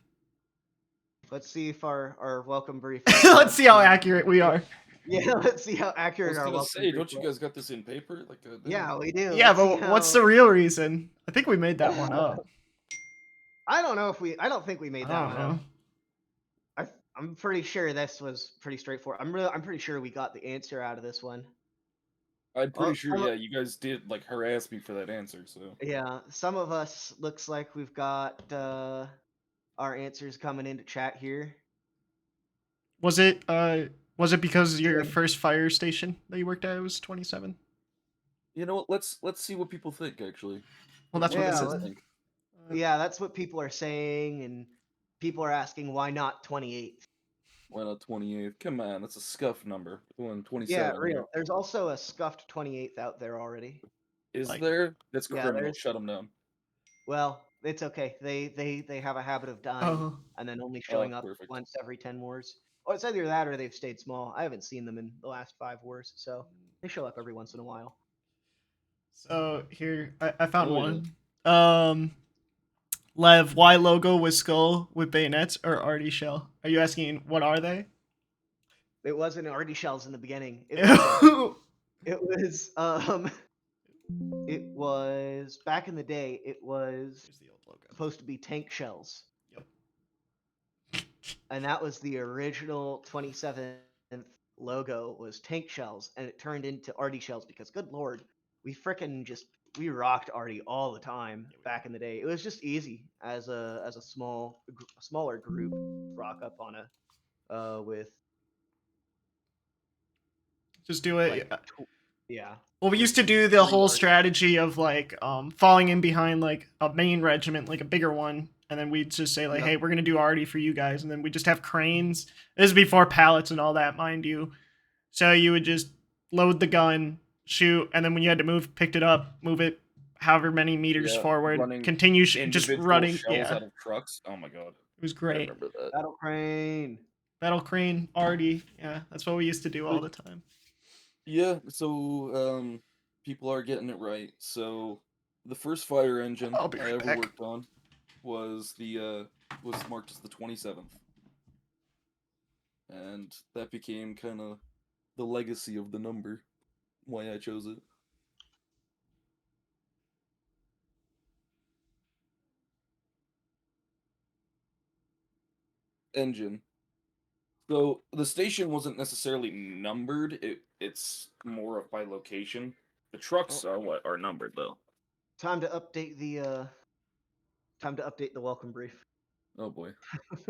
Let's see if our welcome brief. Let's see how accurate we are. Yeah, let's see how I accurate was our gonna welcome say, brief don't you was. guys got this in paper? Like, Yeah, we do. Yeah, Let's see but what's how- the real reason? I think we made that one up. I don't know if we. I don't think we made I that don't one know. up. I'm pretty sure this was pretty straightforward. I'm pretty sure we got the answer out of this one. I'm pretty sure, some of- yeah, you guys did like harass me for that answer. So Yeah, some of us looks like we've got our answers coming into chat here. Was it because your Yeah. first fire station that you worked at was 27? you know what? Let's see what people think. Actually, Well, that's what Yeah, it says. let's- think. Yeah, that's what people are saying, and people are asking why not 28th. Why not 28th? Come on, that's a scuff number. One 27. Yeah, here. real. There's also a scuffed 28th out there already. Is Like- there? That's Yeah, criminal. there's- Shut them down. Well, it's okay. They have a habit of dying Oh, and then only showing up Perfect. once every 10 wars. Or it's either that or they've stayed small. I haven't seen them in the last 5 wars, so they show up every once in a while. so here I found Oh, yeah. one. Lev, why logo with skull with bayonets or arty shell? Are you asking what are they? It wasn't arty shells in the beginning. It was it was back in the day. It was Here's the old logo. supposed to be tank shells. Yep. And that was the original 27th logo was tank shells, and it turned into arty shells because good lord, we rocked arty all the time back in the day. It was just easy as a smaller group rock up on a with Just do it. like yeah. Well, we used to do the Three whole large- strategy of like falling in behind like a main regiment, like a bigger one, and then we'd just say like, Yep. "Hey, we're gonna do arty for you guys," and then we just have cranes. This is before pallets and all that, mind you. So you would just load the gun, shoot, and then when you had to move, picked it up, move it however many meters Yeah, forward, running continue just individual running. shells Yeah, out of trucks. Oh my god, it was I great. remember that. Battle crane. Battle crane, Artie. Yeah, that's what we used to do all the time. Yeah, so people are getting it right. So the first fire engine I'll be I right ever back. worked on was was marked as the 27th. And that became kind of the legacy of the number, why I chose it. Engine. So the station wasn't necessarily numbered. It's more of by location. The trucks Oh. are what are numbered though. Time to update the welcome brief. Oh boy.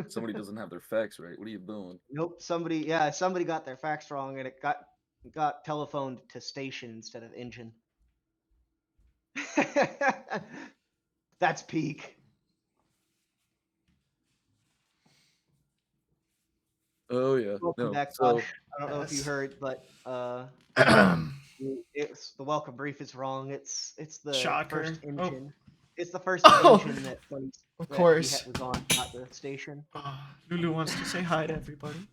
Somebody doesn't have their facts right. What are you doing? Nope, somebody got their facts wrong and it got telephoned to station instead of engine. That's peak. Oh yeah. Welcome No. back, So Posh. I don't know if you Yes. heard, but it's the welcome brief is wrong. It's the Shocker. first Oh. engine. It's the first Oh, engine that of he course. was on at the station. Lulu wants to say hi to everybody.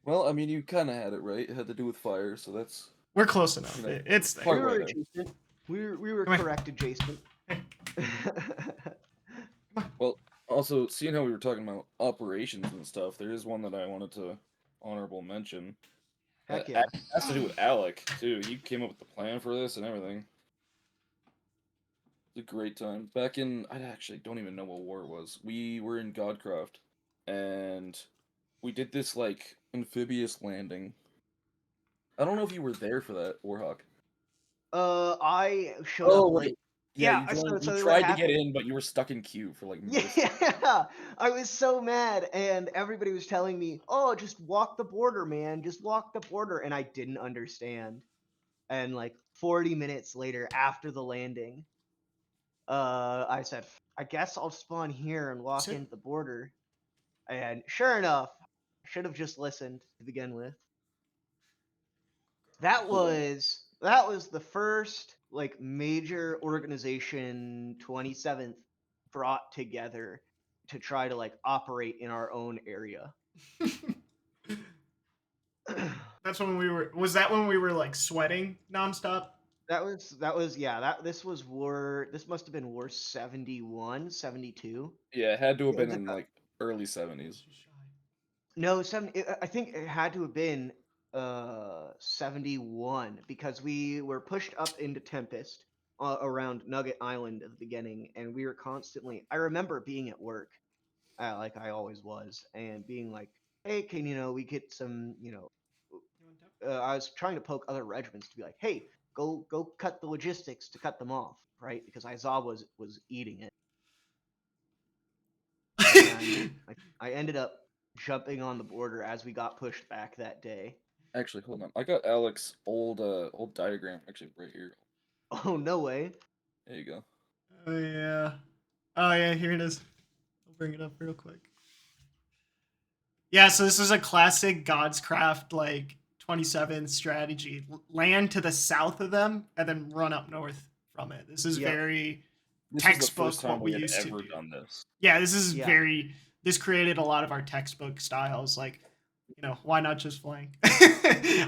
well, I mean, you kind of had it right. It had to do with fire, so that's We're close enough. You know, It's there. We part were way there. adjacent. We were Come here. correct adjacent. Well, also seeing how we were talking about operations and stuff, there is one that I wanted to honorable mention. Heck It yeah. has to do with Alec too. He came up with the plan for this and everything. It's a great time. Back in, I actually don't even know what war it was. We were in Godcraft, and we did this like amphibious landing. I don't know if you were there for that, Warhawk. I showed up Right. late. Yeah, Yeah, you joined. You so what tried to get happened? in, but you were stuck in queue for like most. Yeah, I was so mad, and everybody was telling me, "Oh, just walk the border, man. Just walk the border," and I didn't understand. And like 40 minutes later, after the landing, I said, "I guess I'll spawn here and walk Sit. into the border." And sure enough, I should have just listened to begin with. That was the first like major organization 27th brought together to try to like operate in our own area. That's when we were. Was that when we were like sweating nonstop? that was yeah, this was war. This must have been war 71, 72. Yeah, it had to have It been was like in like early 70s. no, I think it had to have been 71 because we were pushed up into Tempest around Nugget Island at the beginning, and we were constantly. I remember being at work, like I always was, and being like, "Hey, can we get some, I was trying to poke other regiments to be like, "Hey, go cut the logistics to cut them off, right?" Because Aizawa was eating it, and I ended up jumping on the border as we got pushed back that day. Actually, hold on. I got Alec's old diagram actually right here. Oh, no way. There you go. Oh yeah. Oh yeah. Here it is. I'll bring it up real quick. Yeah. So this is a classic God's Craft like 27 strategy. Land to the south of them and then run up north from it. This is Yep. very This textbook is the first time what we had used to ever do. done this. Yeah, this is Yeah. very. This created a lot of our textbook styles. Like, why not just flank?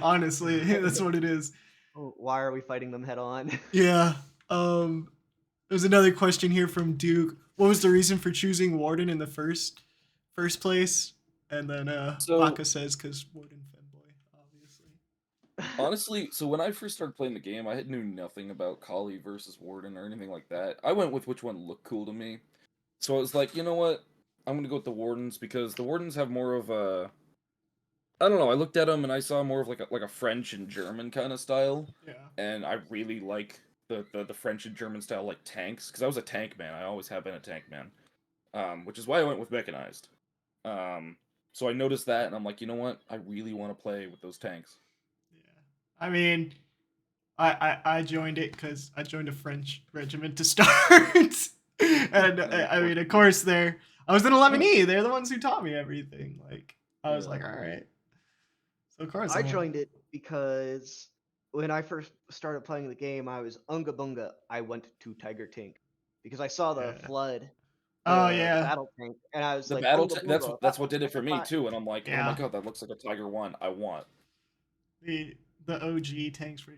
Honestly, that's what it is. Oh, why are we fighting them head on? Yeah. There's another question here from Duke. What was the reason for choosing Warden in the first place? And then So- Baka says because Warden fanboy, obviously. Honestly, so when I first started playing the game, I knew nothing about Kali versus Warden or anything like that. I went with which one looked cool to me. So I was like, you know what? I'm gonna go with the Wardens because the Wardens have more of a. I don't know. I looked at them and I saw more of like a French and German kind of style, Yeah. and I really like the French and German style like tanks because I was a tank man. I always have been a tank man, which is why I went with mechanized. So I noticed that and I'm like, you know what? I really want to play with those tanks. Yeah. I mean, I joined it because I joined a French regiment to start. And I mean, of course, I was in 11E. They're the ones who taught me everything. Like, I was like, all right. So of course I joined it because when I first started playing the game, I was Unga Bunga. I went to Tiger Tank because I saw the Yeah. flood, Oh the yeah. battle tank, and I was The like, battle Unga that's Bunga. that's what did it for me Bye. too, and I'm like, oh my Yeah. god, that looks like a Tiger One. I want. The OG tanks were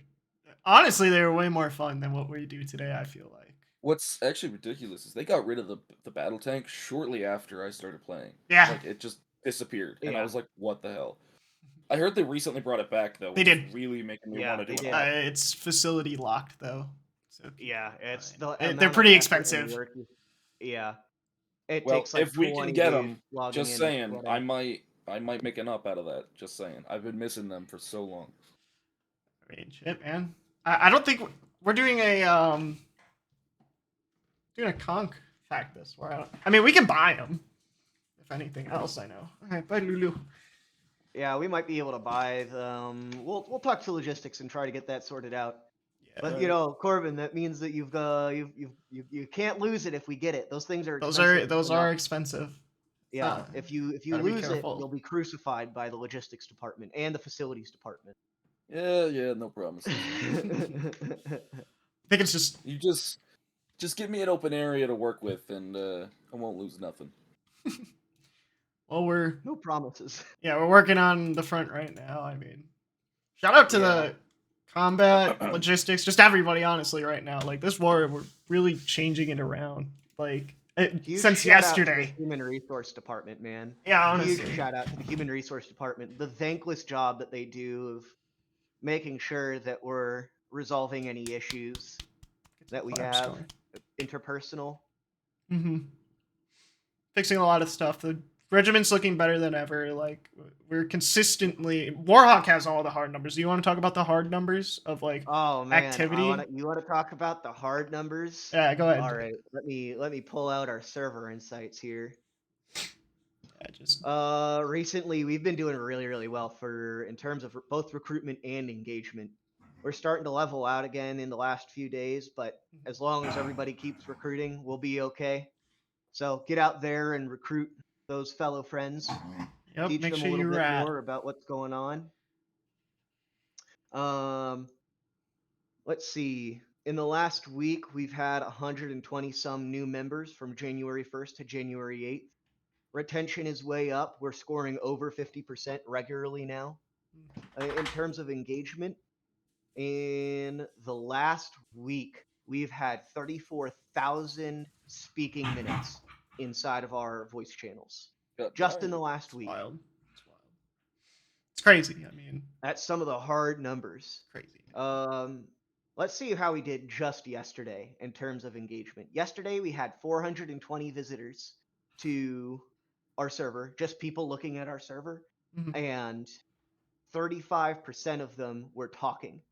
honestly they were way more fun than what we do today. I feel like. What's actually ridiculous is they got rid of the battle tank shortly after I started playing. Yeah. Like it just disappeared, and I Yeah. was like, what the hell? I heard they recently brought it back though, They which is did. really making me Yeah, want to they do did. it. It's facility locked though. So Yeah, it's fine. the They're amount pretty of effort and expensive. work. Yeah, it Well, takes like if we can 20 get days them, logging just in and saying, flood I out. might make an up out of that. Just saying, I've been missing them for so long. I mean, shit, man. I don't think we're doing a conch factus. Where I mean, we can buy them. If anything else, I know. All right, bye, Lulu. Yeah, we might be able to buy them. We'll talk to logistics and try to get that sorted out. Yeah, But you know, Corbin, that means that you can't lose it if we get it. Those things are those expensive. are expensive. Yeah, if you Gotta be lose it, careful. you'll be crucified by the logistics department and the facilities department. Yeah, no promises. I think it's just You just give me an open area to work with, and I won't lose nothing. well, No promises. we're working on the front right now. I mean, shout out to the combat logistics, just everybody. Honestly, right now, like this war, we're really changing it around. Like Huge since shout out to the yesterday. human resource department, man. Yeah, honestly. Huge shout out to the human resource department. The thankless job that they do of making sure that we're resolving any issues that we Collapse have going. interpersonal. Mm-hmm. Fixing a lot of stuff. The regiment's looking better than ever. Like we're consistently. Warhawk has all the hard numbers. Do you want to talk about the hard numbers of like Oh man, activity? you want to talk about the hard numbers? Yeah, go ahead. All right, let me pull out our server insights here. Yeah, just Recently we've been doing really well for in terms of both recruitment and engagement. We're starting to level out again in the last few days, but as long as everybody keeps recruiting, we'll be okay. So get out there and recruit those fellow friends. yep. Teach Make them a sure little you bit rat. more about what's going on. Let's see. In the last week, we've had 120 some new members from January 1st to January 8th. Retention is way up. We're scoring over 50% regularly now. In terms of engagement, in the last week, we've had 34,000 speaking minutes inside of our voice channels. God Just darn. in the last week. Wild. It's wild. It's crazy. I mean, That's some of the hard numbers. crazy. Let's see how we did just yesterday in terms of engagement. Yesterday we had 420 visitors to our server, just people looking at our server, Mhm. and 35% of them were talking.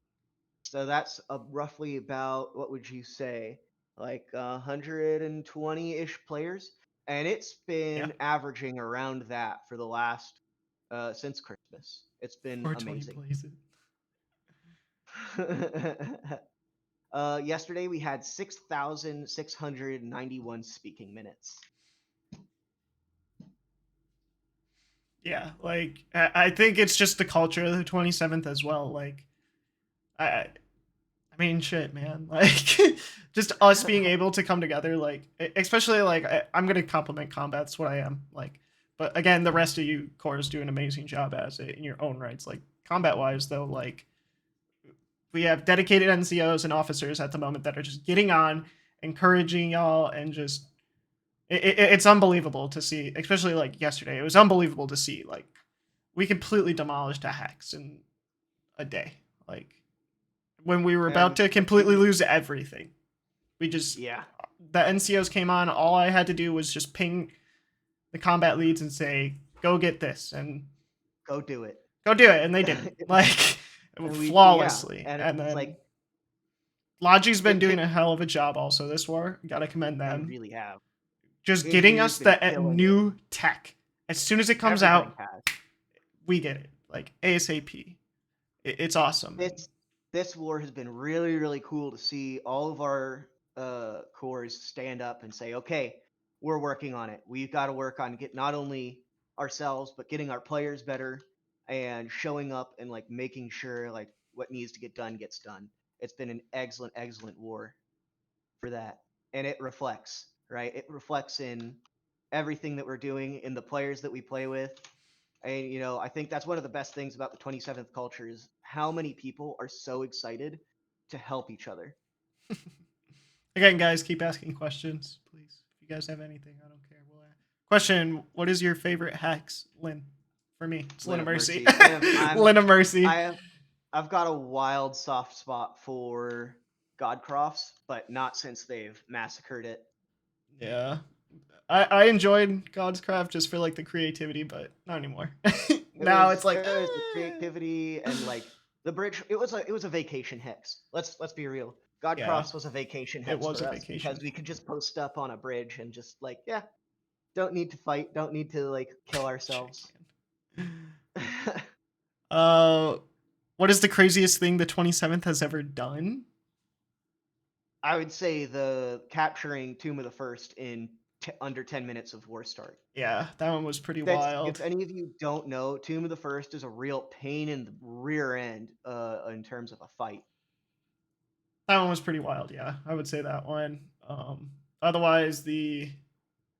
So that's roughly about, what would you say, like 120-ish players, and it's been Yeah. averaging around that for the last since Christmas. It's been 420 amazing. plays it. Yesterday we had 6,691 speaking minutes. Yeah, like I think it's just the culture of the 27th as well. Like, I mean, shit, man. Like, just us being able to come together, like, especially like I'm gonna compliment combat. That's what I am. Like, but again, the rest of you Corse do an amazing job as it in your own rights. Like combat wise, though, like we have dedicated NCOs and officers at the moment that are just getting on, encouraging y'all, and just it's unbelievable to see. Especially like yesterday, it was unbelievable to see. Like we completely demolished a hex in a day. Like when we were about to completely lose everything. We just Yeah. The NCOs came on. All I had to do was just ping the combat leads and say, "Go get this," and Go do it. go do it, and they did it like And flawlessly. and And it's then like Logi's been it doing takes, a hell of a job also this war. Gotta commend they them. really have. Just getting Engineers us been the killing new tech. As soon as it comes Everybody out, has. we get it. Like ASAP. It's awesome. Man. This war has been really cool to see all of our corps stand up and say, okay, we're working on it. We've got to work on get not only ourselves but getting our players better and showing up and like making sure like what needs to get done gets done. It's been an excellent, excellent war for that. And it reflects, right? It reflects in everything that we're doing, in the players that we play with. And, I think that's one of the best things about the 27th culture is how many people are so excited to help each other. Again, guys, keep asking questions, please. If you guys have anything, I don't care. Question: what is your favorite hex, Lynn? For me, it's Lynn of Mercy. Lynn of Mercy. I've got a wild soft spot for Godcrofts, but not since they've massacred it. Yeah. I enjoyed God's Craft just for like the creativity, but not anymore. Now it's like the creativity and like the bridge. It was a vacation hex. Let's be real. Godcrofts was a vacation hex was for a us vacation. because we could just post up on a bridge and just like, yeah, don't need to fight, don't need to like kill ourselves. What is the craziest thing the 27th has ever done? I would say the capturing Tomb of the First in under 10 minutes of war start. Yeah, that one was pretty wild. If any of you don't know, Tomb of the First is a real pain in the rear end in terms of a fight. That one was pretty wild, yeah. I would say that one. Otherwise, the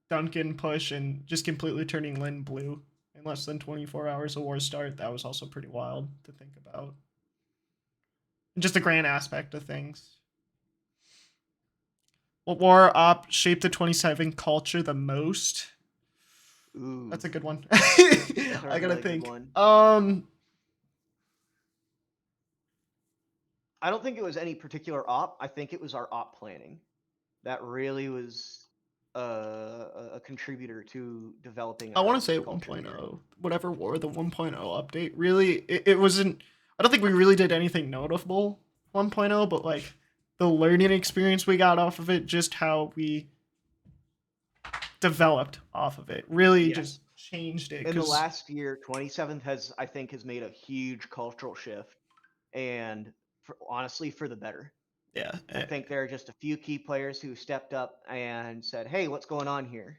Duncan push and just completely turning Lynn blue in less than 24 hours of war start, that was also pretty wild to think about. And just the grand aspect of things. What war op shaped the 27 culture the most? Ooh, that's a good one. I gotta really think. I don't think it was any particular op. I think it was our op planning that really was a contributor to developing. I want to say 1.0, whatever war the 1.0 update. Really, it wasn't. I don't think we really did anything notable 1.0, but like the learning experience we got off of it, just how we developed off of it, really just changed it. In the last year, 27th has made a huge cultural shift, and honestly, for the better. Yeah, I think there are just a few key players who stepped up and said, "Hey, what's going on here?"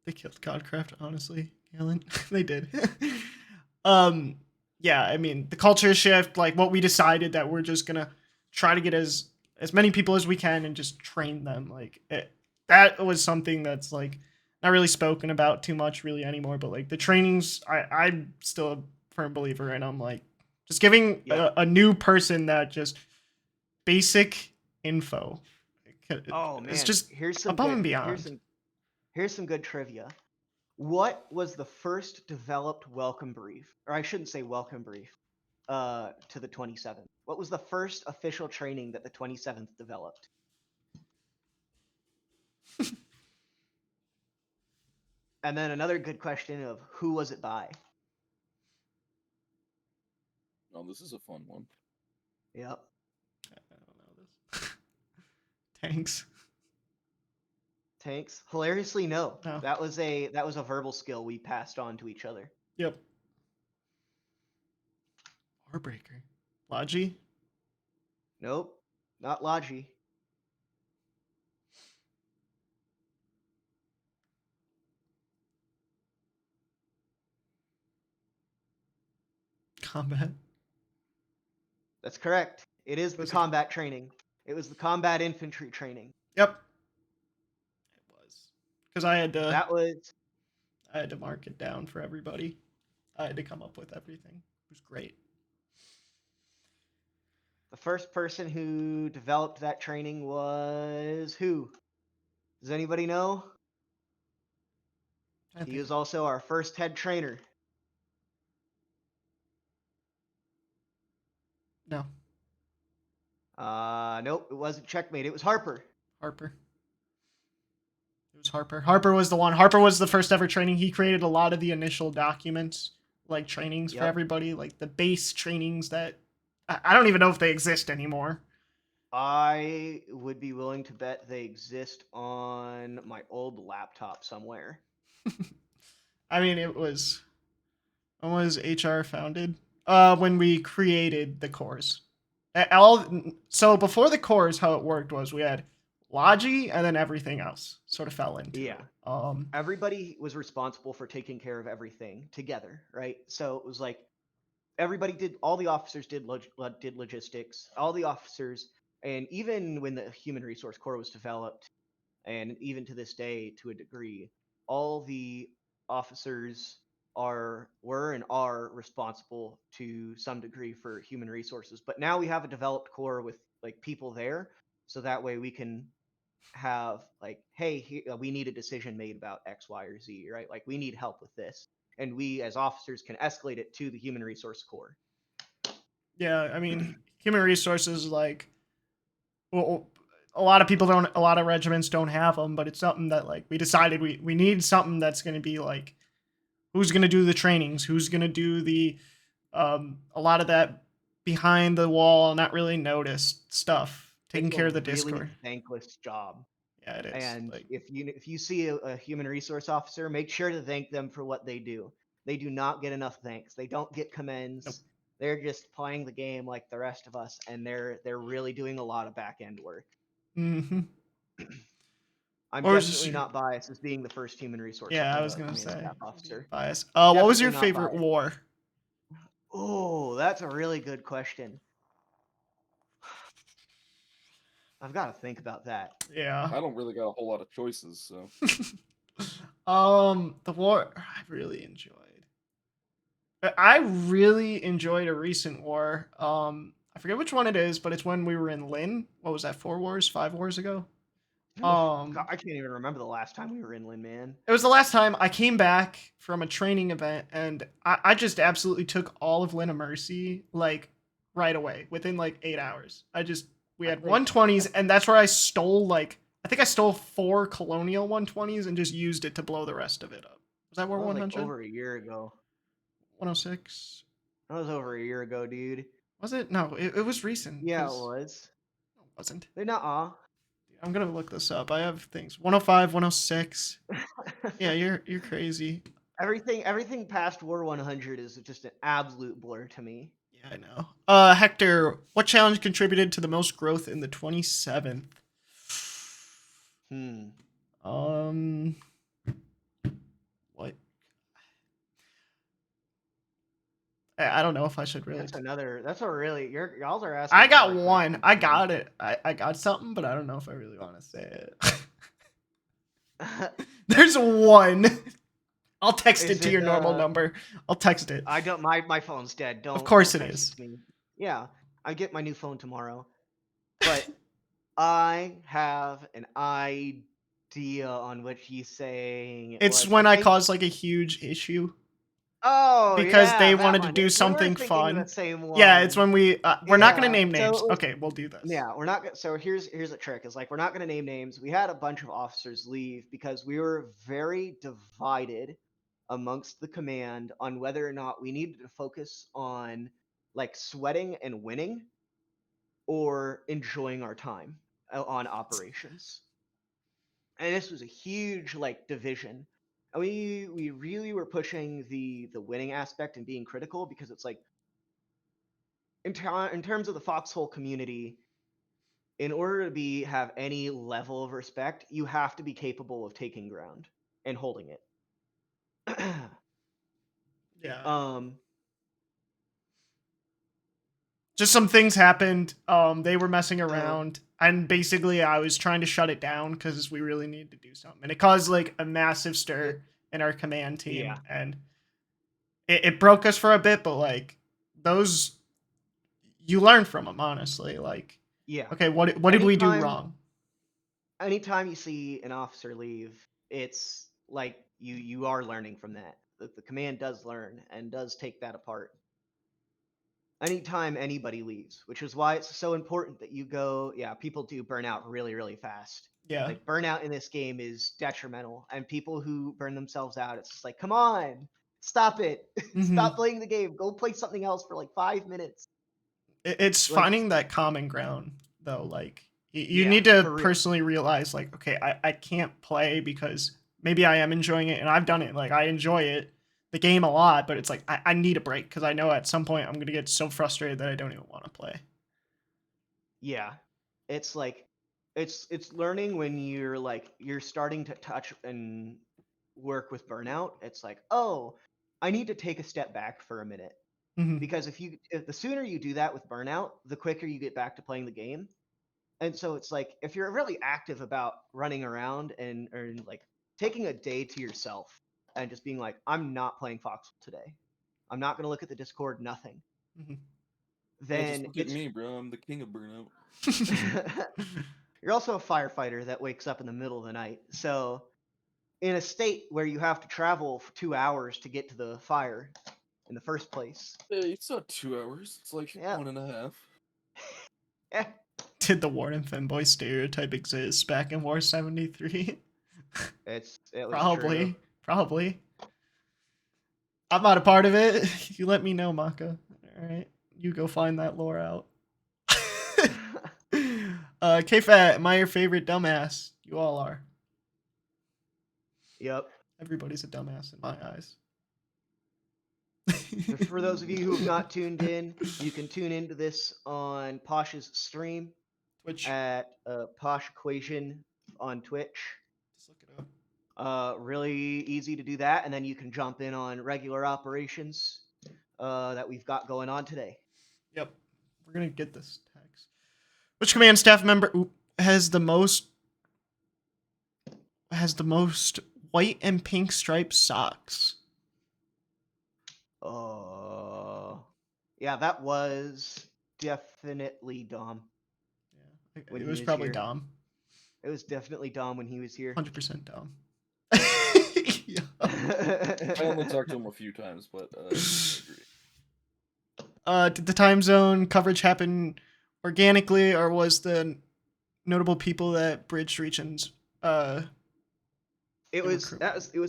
They killed Godcraft, honestly, Alan. They did. Yeah, I mean, the culture shift, like what we decided that we're just gonna try to get as many people as we can and just train them. Like that was something that's like not really spoken about too much really anymore. But like the trainings, I'm still a firm believer in. I'm like just giving a new person that just basic info. Oh man, it's just here's some above good, and beyond. Here's some good trivia. What was the first developed welcome brief? Or I shouldn't say welcome brief, to the 27th. What was the first official training that the 27th developed? And then another good question of who was it by? Oh, this is a fun one. Yep. I don't know this. Tanks. Tanks? Hilariously, no. No. That was a verbal skill we passed on to each other. Yep. Warbreaker. Logi? Nope. Not Logi. Combat. That's correct. It is the combat training. It was the combat infantry training. Yep. It was. Because I had to mark it down for everybody. I had to come up with everything. It was great. The first person who developed that training was who? Does anybody know? He was also our first head trainer. No. Nope, it wasn't Checkmate. It was Harper. Harper. It was Harper. Harper was the one. Harper was the first ever training. He created a lot of the initial documents, like trainings for everybody, like the base trainings that I don't even know if they exist anymore. I would be willing to bet they exist on my old laptop somewhere. I mean, when was HR founded? When we created the Corse. So before the Corse, how it worked was we had Logi and then everything else sort of fell into it. Everybody was responsible for taking care of everything together, right? So it was like all the officers did logistics, all the officers, and even when the Human Resource Corps was developed, and even to this day, to a degree, all the officers were and are responsible to some degree for human resources. But now we have a developed core with like people there, so that way we can have like, hey, we need a decision made about X, Y, or Z, right? Like we need help with this, and we as officers can escalate it to the Human Resource Corps. Yeah, I mean, human resources, like, well, a lot of people don't, a lot of regiments don't have them, but it's something that, like, we decided we need something that's going to be, like, who's going to do the trainings, who's going to do the, a lot of that behind the wall, not really noticed stuff, taking It's care a of the really Discord. thankless job. Yeah, it is. And Like, if you see a human resource officer, make sure to thank them for what they do. They do not get enough thanks. They don't get commends. Nope. They're just playing the game like the rest of us, and they're really doing a lot of back end work. mm-hmm. I'm Or is this definitely your- not biased as being the first human resource Yeah, I was command gonna say staff officer. bias. What was your Definitely not favorite biased. war? Oh, that's a really good question. I've got to think about that. Yeah. I don't really got a whole lot of choices, so The war I really enjoyed. I really enjoyed a recent war. I forget which one it is, but it's when we were in Lynn. What was that? 4 wars, 5 wars ago. God, I can't even remember the last time we were inland, man. It was the last time I came back from a training event, and I just absolutely took all of Lynn of Mercy, like, right away, within, like, 8 hours. We I had think- 120s, and that's where I stole, like, I think I stole 4 colonial 120s and just used it to blow the rest of it up. Was that War That was 100? like over a year ago. 106? That was over a year ago, dude. Was it? No, it was recent. Yeah, it 'cause- was. No, it wasn't. They're not. I'm gonna look this up. I have things. 105, 106. Yeah, you're crazy. Everything past War 100 is just an absolute blur to me. Yeah, I know. Hector, what challenge contributed to the most growth in the 27th? What? I don't know if I should really. That's a really y'all are asking. I got hard one. questions, I man. got it. I got something, but I don't know if I really want to say it. There's one. I'll text Is it to it, your normal number. I'll text it. I don't. My phone's dead. Don't. course don't it text is. to me. Yeah, I get my new phone tomorrow, but I have an idea on what he's saying. It It's was. when I think- cause like a huge issue. Oh, because yeah, they that wanted to one. do We were something thinking of fun. the same Yeah, it's one. when we're not gonna Yeah, name so names. it was- Okay, we'll do this. Yeah, we're not. So here's a trick. Is like we're not going to name names. We had a bunch of officers leave because we were very divided amongst the command on whether or not we needed to focus on like sweating and winning or enjoying our time on operations. And this was a huge like division. And we really were pushing the winning aspect and being critical because it's like in terms of the Foxhole community, in order to have any level of respect, you have to be capable of taking ground and holding it. Yeah. Just some things happened. They were messing around, and basically I was trying to shut it down because we really needed to do something, and it caused like a massive stir in our command team, Yeah. and it broke us for a bit. But like those, you learn from them, honestly. Like, Yeah. okay, what did we do Anytime- wrong? Anytime you see an officer leave, it's like you are learning from that. The command does learn and does take that apart. Anytime anybody leaves, which is why it's so important that you go. Yeah, people do burn out really, really fast. Yeah. Like burnout in this game is detrimental, and people who burn themselves out, it's just like, come on, stop it, stop playing the game, go play something else for like 5 minutes. It's Like- finding that common ground, though. Like, you Yeah, need to for real. personally realize, like, okay, I can't play because maybe I am enjoying it, and I've done it. Like, I enjoy it, the game a lot, but it's like, I need a break because I know at some point I'm going to get so frustrated that I don't even want to play. Yeah, it's like it's learning when you're starting to touch and work with burnout. It's like, oh, I need to take a step back for a minute because if the sooner you do that with burnout, the quicker you get back to playing the game. And so it's like if you're really active about running around or like taking a day to yourself and just being like, I'm not playing Foxhole today. I'm not going to look at the Discord, nothing. Mhm. Yeah, just Then look at me, bro. I'm the king of burnout. you're also a firefighter that wakes up in the middle of the night. So in a state where you have to travel for 2 hours to get to the fire in the first place. Hey, it's not 2 hours. It's like Yeah. 1.5. Eh, Did the Warden femboy stereotype exist back in War 73? it was Probably. true. Probably. I'm not a part of it. You let me know, Maka. Alright. You go find that lore out. K-Fat, am I your favorite dumbass? You all are. Yep. Everybody's a dumbass in my eyes. For those of you who have not tuned in, you can tune into this on Posh's stream Twitch. at Posh Equation on Twitch. Just look it up. Really easy to do that, and then you can jump in on regular operations that we've got going on today. Yep. We're gonna get this text. Which command staff member has the most white and pink striped socks? Yeah, that was definitely Dom. Yeah, When it he was was probably here. Dom. It was definitely Dom when he was here. 100% Dom. Yeah. I only talked to him a few times, but I agree. Did the time zone coverage happen organically, or was the notable people that bridged regions? It was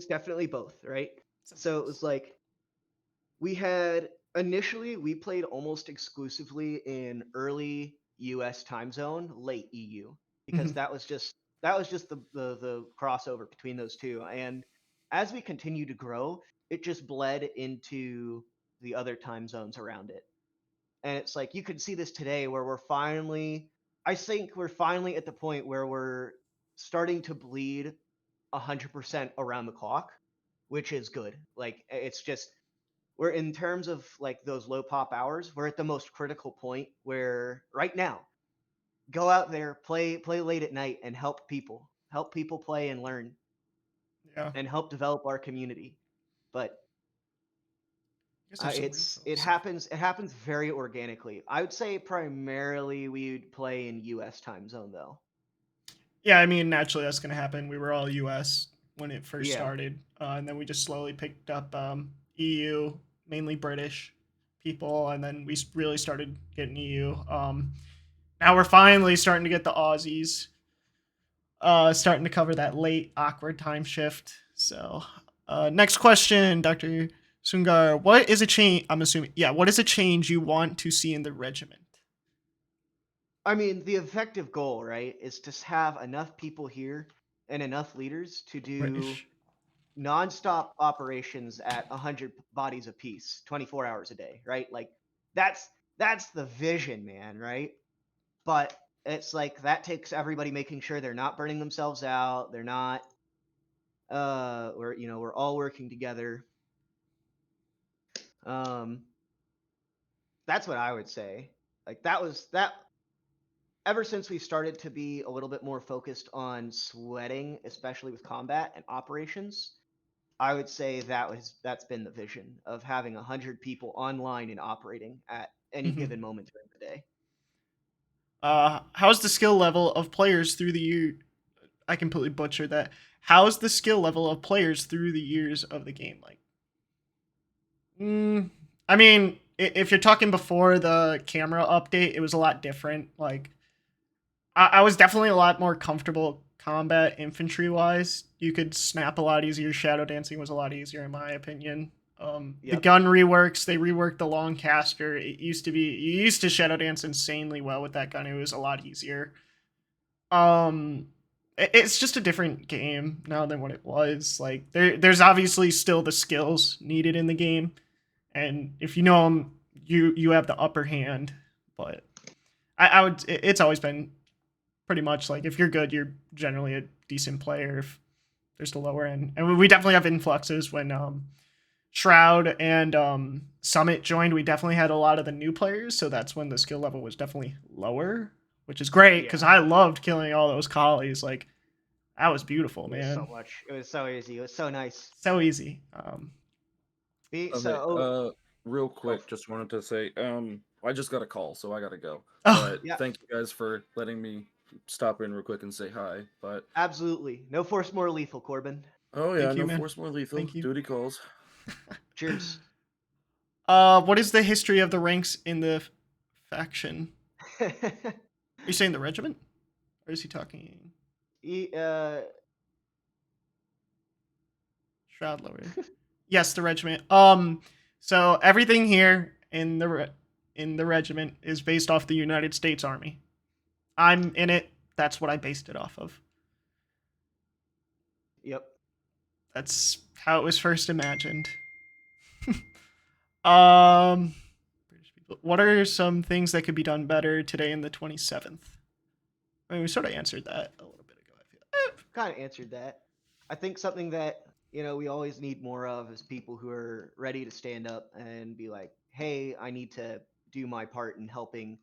definitely both, right? So it was like we played almost exclusively in early US time zone, late EU, because that was just the crossover between those two. And as we continue to grow, it just bled into the other time zones around it. And it's like you can see this today where I think we're finally at the point where we're starting to bleed 100% around the clock, which is good. Like it's just we're in terms of like those low pop hours, we're at the most critical point where right now, go out there, play late at night and help people play and learn Yeah. and help develop our community. But I guess there's some real it stuff. happens very organically. I would say primarily we would play in US time zone though. Yeah, I mean, naturally that's going to happen. We were all US when it first Yeah. started, and then we just slowly picked up EU, mainly British people, and then we really started getting EU. Now we're finally starting to get the Aussies, starting to cover that late awkward time shift. So, next question, Dr. Sungar, what is a change? I'm assuming, yeah, what is a change you want to see in the regiment? I mean, the effective goal, right, is to have enough people here and enough leaders to do British. nonstop operations at 100 bodies apiece, 24 hours a day, right? Like that's the vision, man, right? But it's like that takes everybody making sure they're not burning themselves out, they're not we're all working together. That's what I would say. Like that ever since we started to be a little bit more focused on sweating, especially with combat and operations, I would say that's been the vision of having 100 people online and operating at any given moment during the day. How's the skill level of players through the year? I completely butchered that. How's the skill level of players through the years of the game like? I mean, if you're talking before the camera update, it was a lot different. Like, I was definitely a lot more comfortable combat infantry wise. You could snap a lot easier. Shadow dancing was a lot easier, in my opinion. The gun reworks, they reworked the long caster. You used to shadow dance insanely well with that gun. It was a lot easier. It's just a different game now than what it was. Like there's obviously still the skills needed in the game, and if you know them, you have the upper hand. But I would. It's always been pretty much like if you're good, you're generally a decent player. If there's the lower end, and we definitely have influxes when Shroud and Summit joined, we definitely had a lot of the new players, so that's when the skill level was definitely lower, which is great because I loved killing all those collies. Like, that was beautiful, It was man. so much. It was so easy. It was so nice. So easy. So real quick, just wanted to say, I just got a call, so I gotta go. Oh, But yeah, thank you guys for letting me stop in real quick and say hi. But absolutely. No force more lethal, Corbin. oh yeah, Thank you, no man. force more lethal. Thank you. Duty calls. Cheers. What is the history of the ranks in the faction? Are you saying the regiment? Or is he talking Shroud lower? Yes, the regiment. So everything here in the regiment is based off the United States Army. I'm in it. That's what I based it off of. Yep. That's how it was first imagined. um, British people. What are some things that could be done better today in the 27th? I mean, we sort of answered that a little bit ago, I feel. Kind of answered that. I think something that, we always need more of is people who are ready to stand up and be like, hey, I need to do my part in helping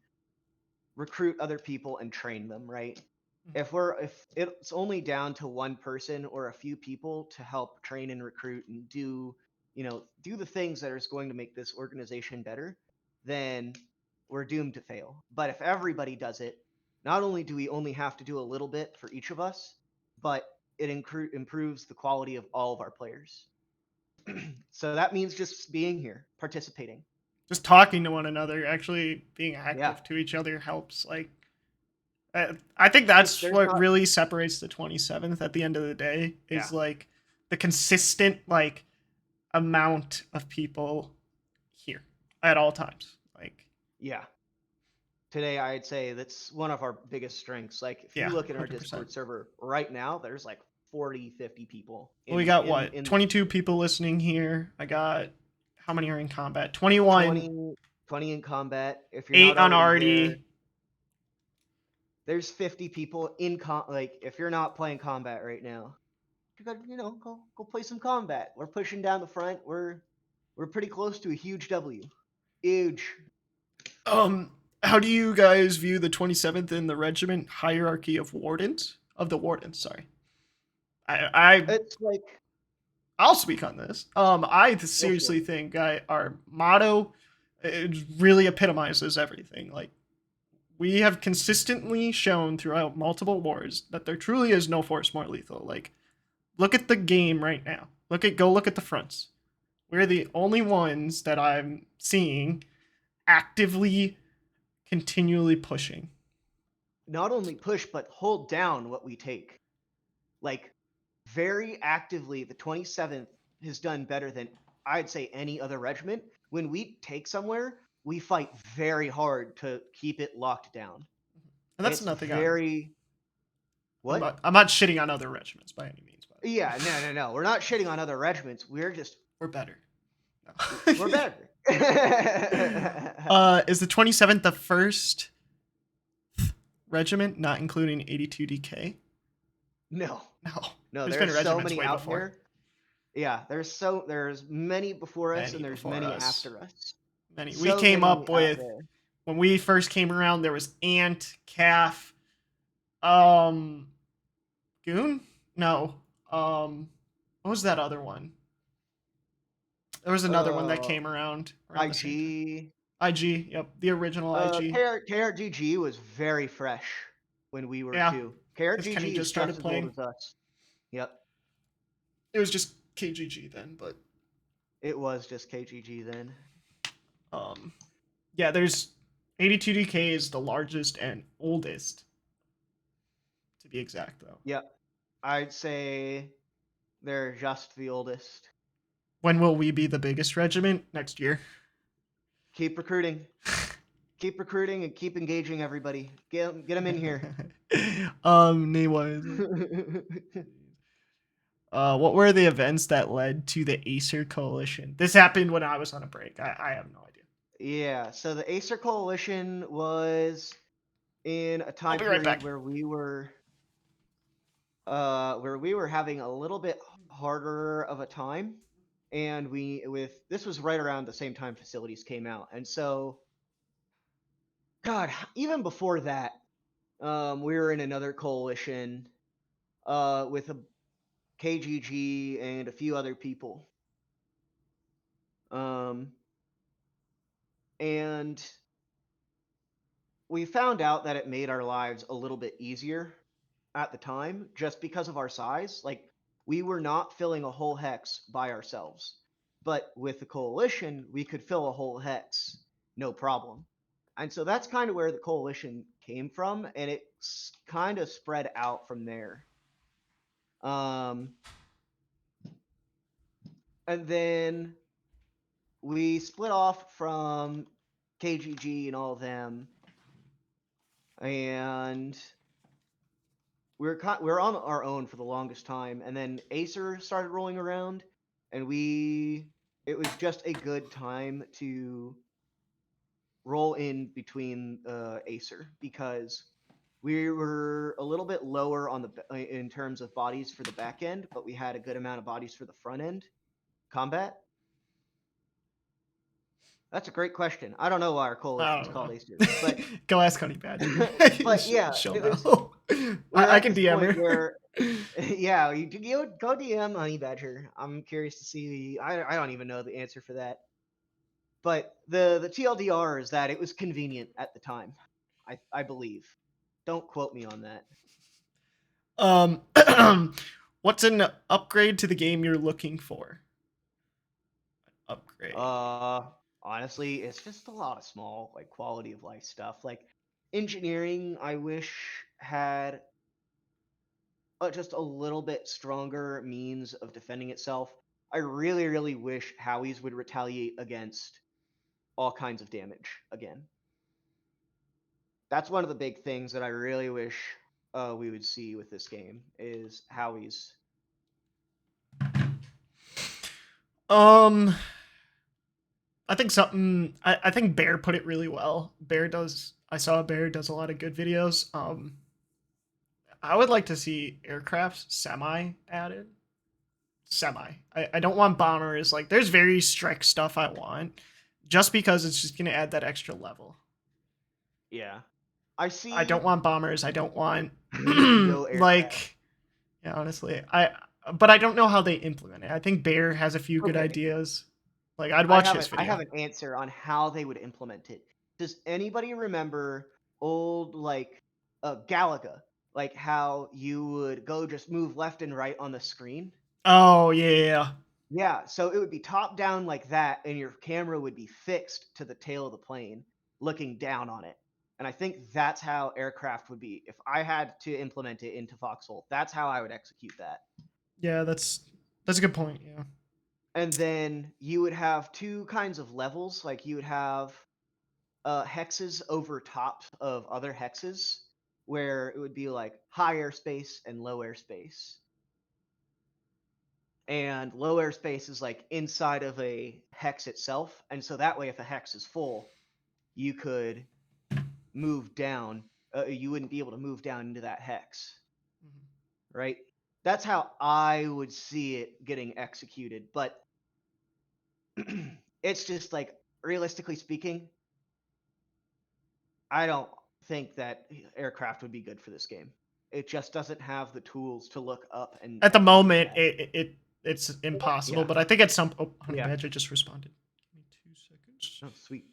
recruit other people and train them, right? If it's only down to one person or a few people to help train and recruit and do the things that are going to make this organization better, then we're doomed to fail. But if everybody does it, not only do we only have to do a little bit for each of us, but it improves the quality of all of our players. So that means just being here, participating. Just talking to one another, actually being active Yeah. to each other helps. Like, I think that's There's what not- really separates the 27th at the end of the day is Yeah. like the consistent like amount of people here at all times. Like, Yeah. Today, I'd say that's one of our biggest strengths. Like, if yeah, you look at our 100%. Discord server right now, there's like 40, 50 people. Well, we got what? 22 people listening here. I got how many are in combat? 21. 20 in combat. If you're 8 not on already there, RD. there's 50 people in like if you're not playing combat right now, you got go play some combat. We're pushing down the front. We're pretty close to a huge W. Huge. How do you guys view the 27th in the regiment hierarchy of wardens? Of the wardens, sorry. It's like I'll speak on this. I seriously think our motto it really epitomizes everything. Like, we have consistently shown throughout multiple wars that there truly is no force more lethal. Like, look at the game right now. Go look at the fronts. We're the only ones that I'm seeing actively, continually pushing. not only push but hold down what we take. Like, very actively, the 27th has done better than I'd say any other regiment. When we take somewhere, we fight very hard to keep it locked down. And that's It's nothing very what? I'm not shitting on other regiments by any means. But Yeah, no. We're not shitting on other regiments. We're better. No. We're better. Is the 27th the first regiment, not including 82 DK? No. There's There's been so many way out before. there. Yeah, there's many before us, and there's many after us. We came up with when we first came around. There was Ant, Calf, Goon. No, what was that other one? There was another one that came around. IG. IG. Yep, the original IG. KRGG was very fresh when we were two. KRGG just started playing. As us. Yep. It was just KGG then, but it was just KGG then. Yeah, there's 82 DK is the largest and oldest, to be exact, though. Yep. I'd say they're just the oldest. When will we be the biggest regiment? Next year. Keep recruiting. Keep recruiting and keep engaging everybody. Get them in here. What were the events that led to the Acer Coalition? This happened when I was on a break. I have no idea. Yeah, so the Acer Coalition was in a time period where we were having a little bit harder of a time. and this was right around the same time facilities came out, and so, God, even before that, we were in another coalition with a KGG and a few other people. And we found out that it made our lives a little bit easier at the time just because of our size. Like, we were not filling a whole hex by ourselves. But with the coalition, we could fill a whole hex, no problem. And so that's kind of where the coalition came from, and it kind of spread out from there. And then we split off from KGG and all of them, and we were on our own for the longest time. And then Acer started rolling around, and it was just a good time to roll in between Acer, because we were a little bit lower on in terms of bodies for the back end, but we had a good amount of bodies for the front end combat. That's a great question. I don't know why our coalition's called Acer, but go ask Honey Badger. but yeah, she'll it know. we're I at can this DM point her. where, yeah, you go DM Honey Badger. I'm curious to see. I don't even know the answer for that. But the TLDR is that it was convenient at the time. I believe. Don't quote me on that. What's an upgrade to the game you're looking for? Upgrade. Honestly, it's just a lot of small, like, quality of life stuff. Like, engineering, I wish had just a little bit stronger means of defending itself. I really, really wish Howies would retaliate against all kinds of damage again. That's one of the big things that I really wish we would see with this game, is Howies. I think I think Bear put it really well. I saw Bear does a lot of good videos. I would like to see aircraft semi added. I don't want bombers. Like, there's very strict stuff I want, just because it's just gonna add that extra level. Yeah. I see. I don't want bombers. I don't want no aircraft. like, yeah, honestly, but I don't know how they implement it. I think Bear has a few good Okay. ideas. Like, I'd watch his video. I have an answer on how they would implement it. Does anybody remember old, like, Galaga? Like, how you would go just move left and right on the screen? Oh, yeah. Yeah, so it would be top down like that, and your camera would be fixed to the tail of the plane, looking down on it. And I think that's how aircraft would be. If I had to implement it into Foxhole, that's how I would execute that. Yeah, that's a good point, yeah. And then you would have two kinds of levels. Like, you would have hexes over top of other hexes, where it would be like high airspace and low airspace. And low airspace is like inside of a hex itself, and so that way, if a hex is full, you could move down. You wouldn't be able to move down into that hex, right? That's how I would see it getting executed. But it's just like, realistically speaking, I don't think that aircraft would be good for this game. It just doesn't have the tools to look up and. At the moment, it's impossible. Yeah. But I think at some. Oh, Honey Yeah. Badger just responded. Give me 2 seconds. Oh, sweet.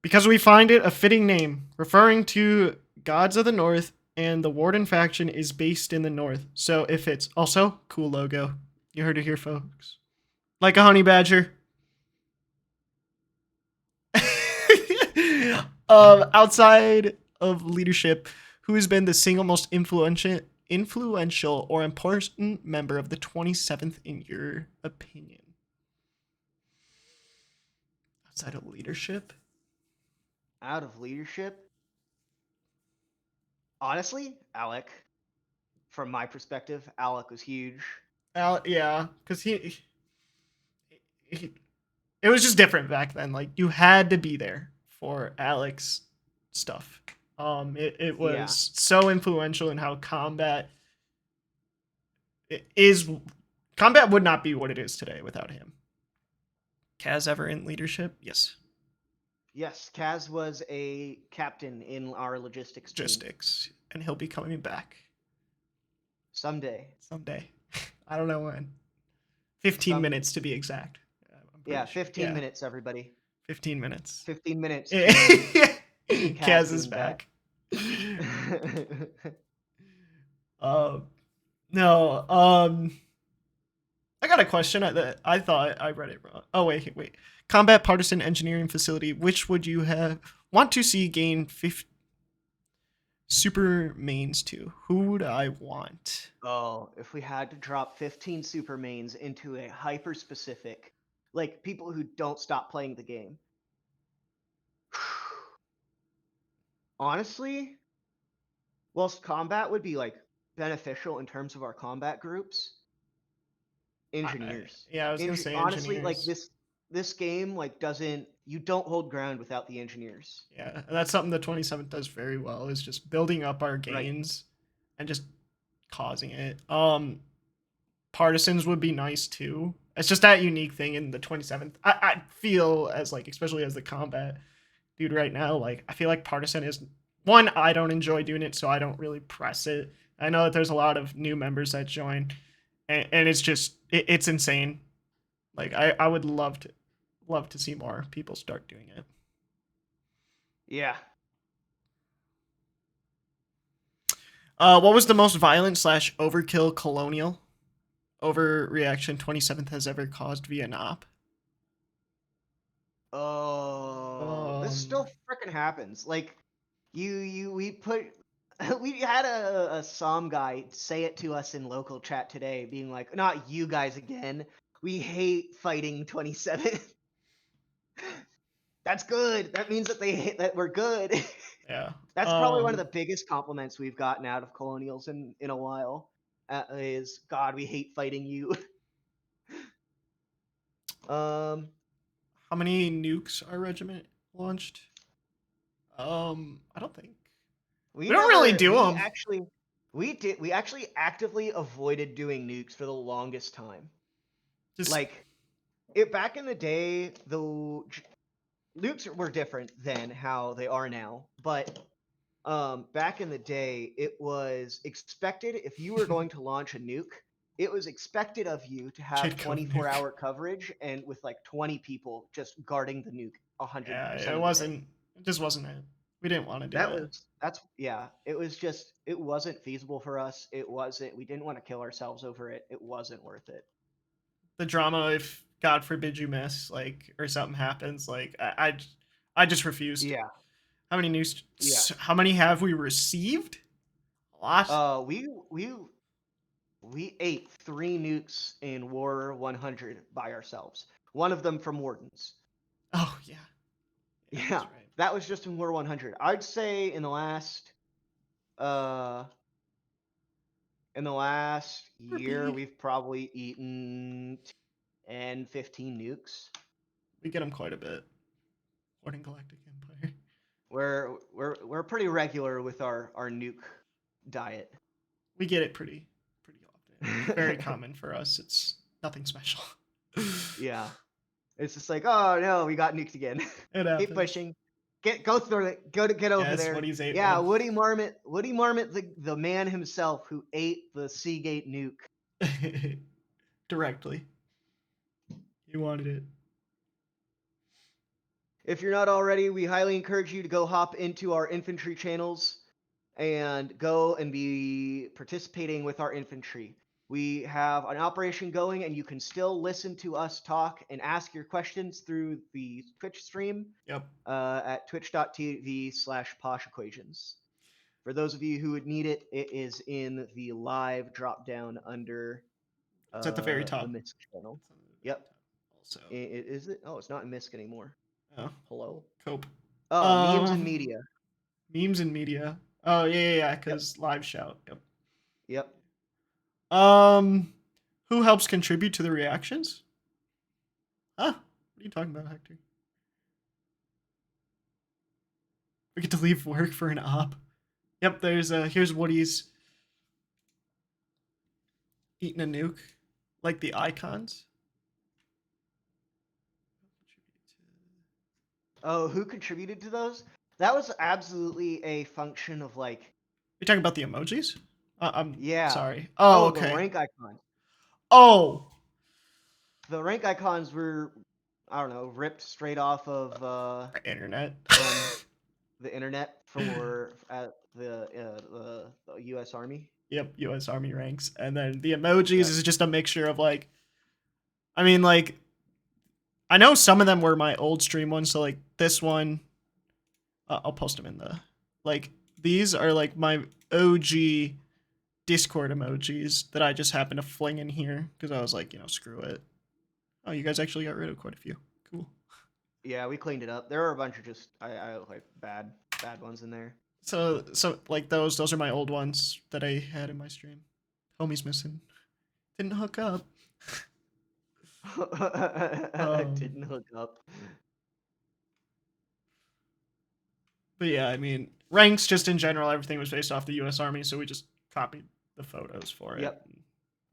Because we find it a fitting name, referring to gods of the north, and the Warden faction is based in the north, so it fits. Also, cool logo. You heard it here, folks. Like a honey badger. Outside of leadership, who has been the single most influential or important member of the 27th in your opinion? Outside of leadership? Out of leadership? Honestly, Alec. From my perspective, Alec was huge. Yeah, because he, it was just different back then. Like, you had to be there for Alec's stuff. It Yeah. was so influential in how combat is. Combat would not be what it is today without him. Kaz ever in leadership? Yes. Yes, Kaz was a captain in our logistics team. Logistics, and he'll be coming back Someday. someday. I don't know when. 15 minutes to be exact. I'm pretty Yeah, sure. 15 minutes, everybody. 15 minutes. 15 minutes. Kaz is back. No. I got a question. I thought I read it wrong. Oh wait. Combat partisan engineering facility. Which would you want to see gain 50 super mains to? Who would I want? Oh, if we had to drop 15 super mains into a hyper specific, like people who don't stop playing the game. Honestly, whilst combat would be like beneficial in terms of our combat groups, engineers. Yeah, I was gonna say honestly, like engineers. this game like you don't hold ground without the engineers. Yeah, that's something the 27th does very well, is just building up our gains and just causing it. Partisans would be nice too. It's just that unique thing in the 27th. I feel as like, especially as the combat dude right now, like I feel like partisan is one, I don't enjoy doing it, so I don't really press it. I know that there's a lot of new members that join, and it's just it's insane. Like I would love to see more people start doing it. Yeah. What was the most violent / overkill colonial overreaction 27th has ever caused via an op? Oh, this still freaking happens. Like, we had a Som guy say it to us in local chat today, being like, "Not you guys again. We hate fighting 27." That's good. That means that we're good. Yeah. That's probably one of the biggest compliments we've gotten out of Colonials in a while. Is God, we hate fighting you. How many nukes our regiment launched? I don't think we don't really do them. We actually actively avoided doing nukes for the longest time. Just Like back in the day, the nukes were different than how they are now, but back in the day, it was expected if you were going to launch a nuke, it was expected of you to have 24-hour coverage and with like 20 people just guarding the nuke 100%. It just wasn't it. We didn't want to do that. It wasn't feasible for us. We didn't want to kill ourselves over it. It wasn't worth it. The drama, if God forbid you miss, like, or something happens, like, I just refused. Yeah. How many nukes? Yeah. How many have we received? A lot. We ate 3 nukes in War 100 by ourselves. One of them from Wardens. Oh yeah. Yeah, that's right. that was just in War 100. I'd say in the last year, we've probably eaten 10, 15 nukes. We get them quite a bit. Warden Galactic Empire. We're pretty regular with our nuke diet. We get it pretty often. Very common for us. It's nothing special. Yeah. It's just like, oh no, we got nuked again. Keep pushing. Go through it. Get over there. Woody's ate yeah, one. Woody Marmot, the man himself who ate the Seagate nuke. Directly. He wanted it. If you're not already, we highly encourage you to go hop into our infantry channels and go and be participating with our infantry. We have an operation going, and you can still listen to us talk and ask your questions through the Twitch stream. Yep. At twitch.tv/Posh Equations. For those of you who would need it, it is in the live drop down under. It's at the very top. The MISC channel. Yep. Also. Is it? Oh, it's not in MISC anymore. Oh. Hello. Cope. Oh, memes and media. Memes and media. Oh yeah, because live shout. Yep. Who helps contribute to the reactions? Huh? What are you talking about, Hector? We get to leave work for an op. Yep, there's here's Woody's eating a nuke. Like the icons. Oh, who contributed to those? That was absolutely a function of like, You're talking about the emojis? I'm yeah. sorry. Oh, The okay. rank icons. Oh, The rank icons were, I don't know, ripped straight off of internet. from the internet for the U.S. Army. Yep, U.S. Army ranks, and then the emojis Yep. is just a mixture of like, I mean, like, I know some of them were my old stream ones, so like this one, I'll post them in the like. These are like my OG Discord emojis that I just happened to fling in here because I was like, screw it. Oh, you guys actually got rid of quite a few. Cool. Yeah, we cleaned it up. There were a bunch of just I like bad ones in there. So like those are my old ones that I had in my stream. Homie's missing. Didn't hook up. Didn't hook up. But yeah, I mean, ranks just in general, everything was based off the U.S. Army, so we just copied the photos for it. Yep.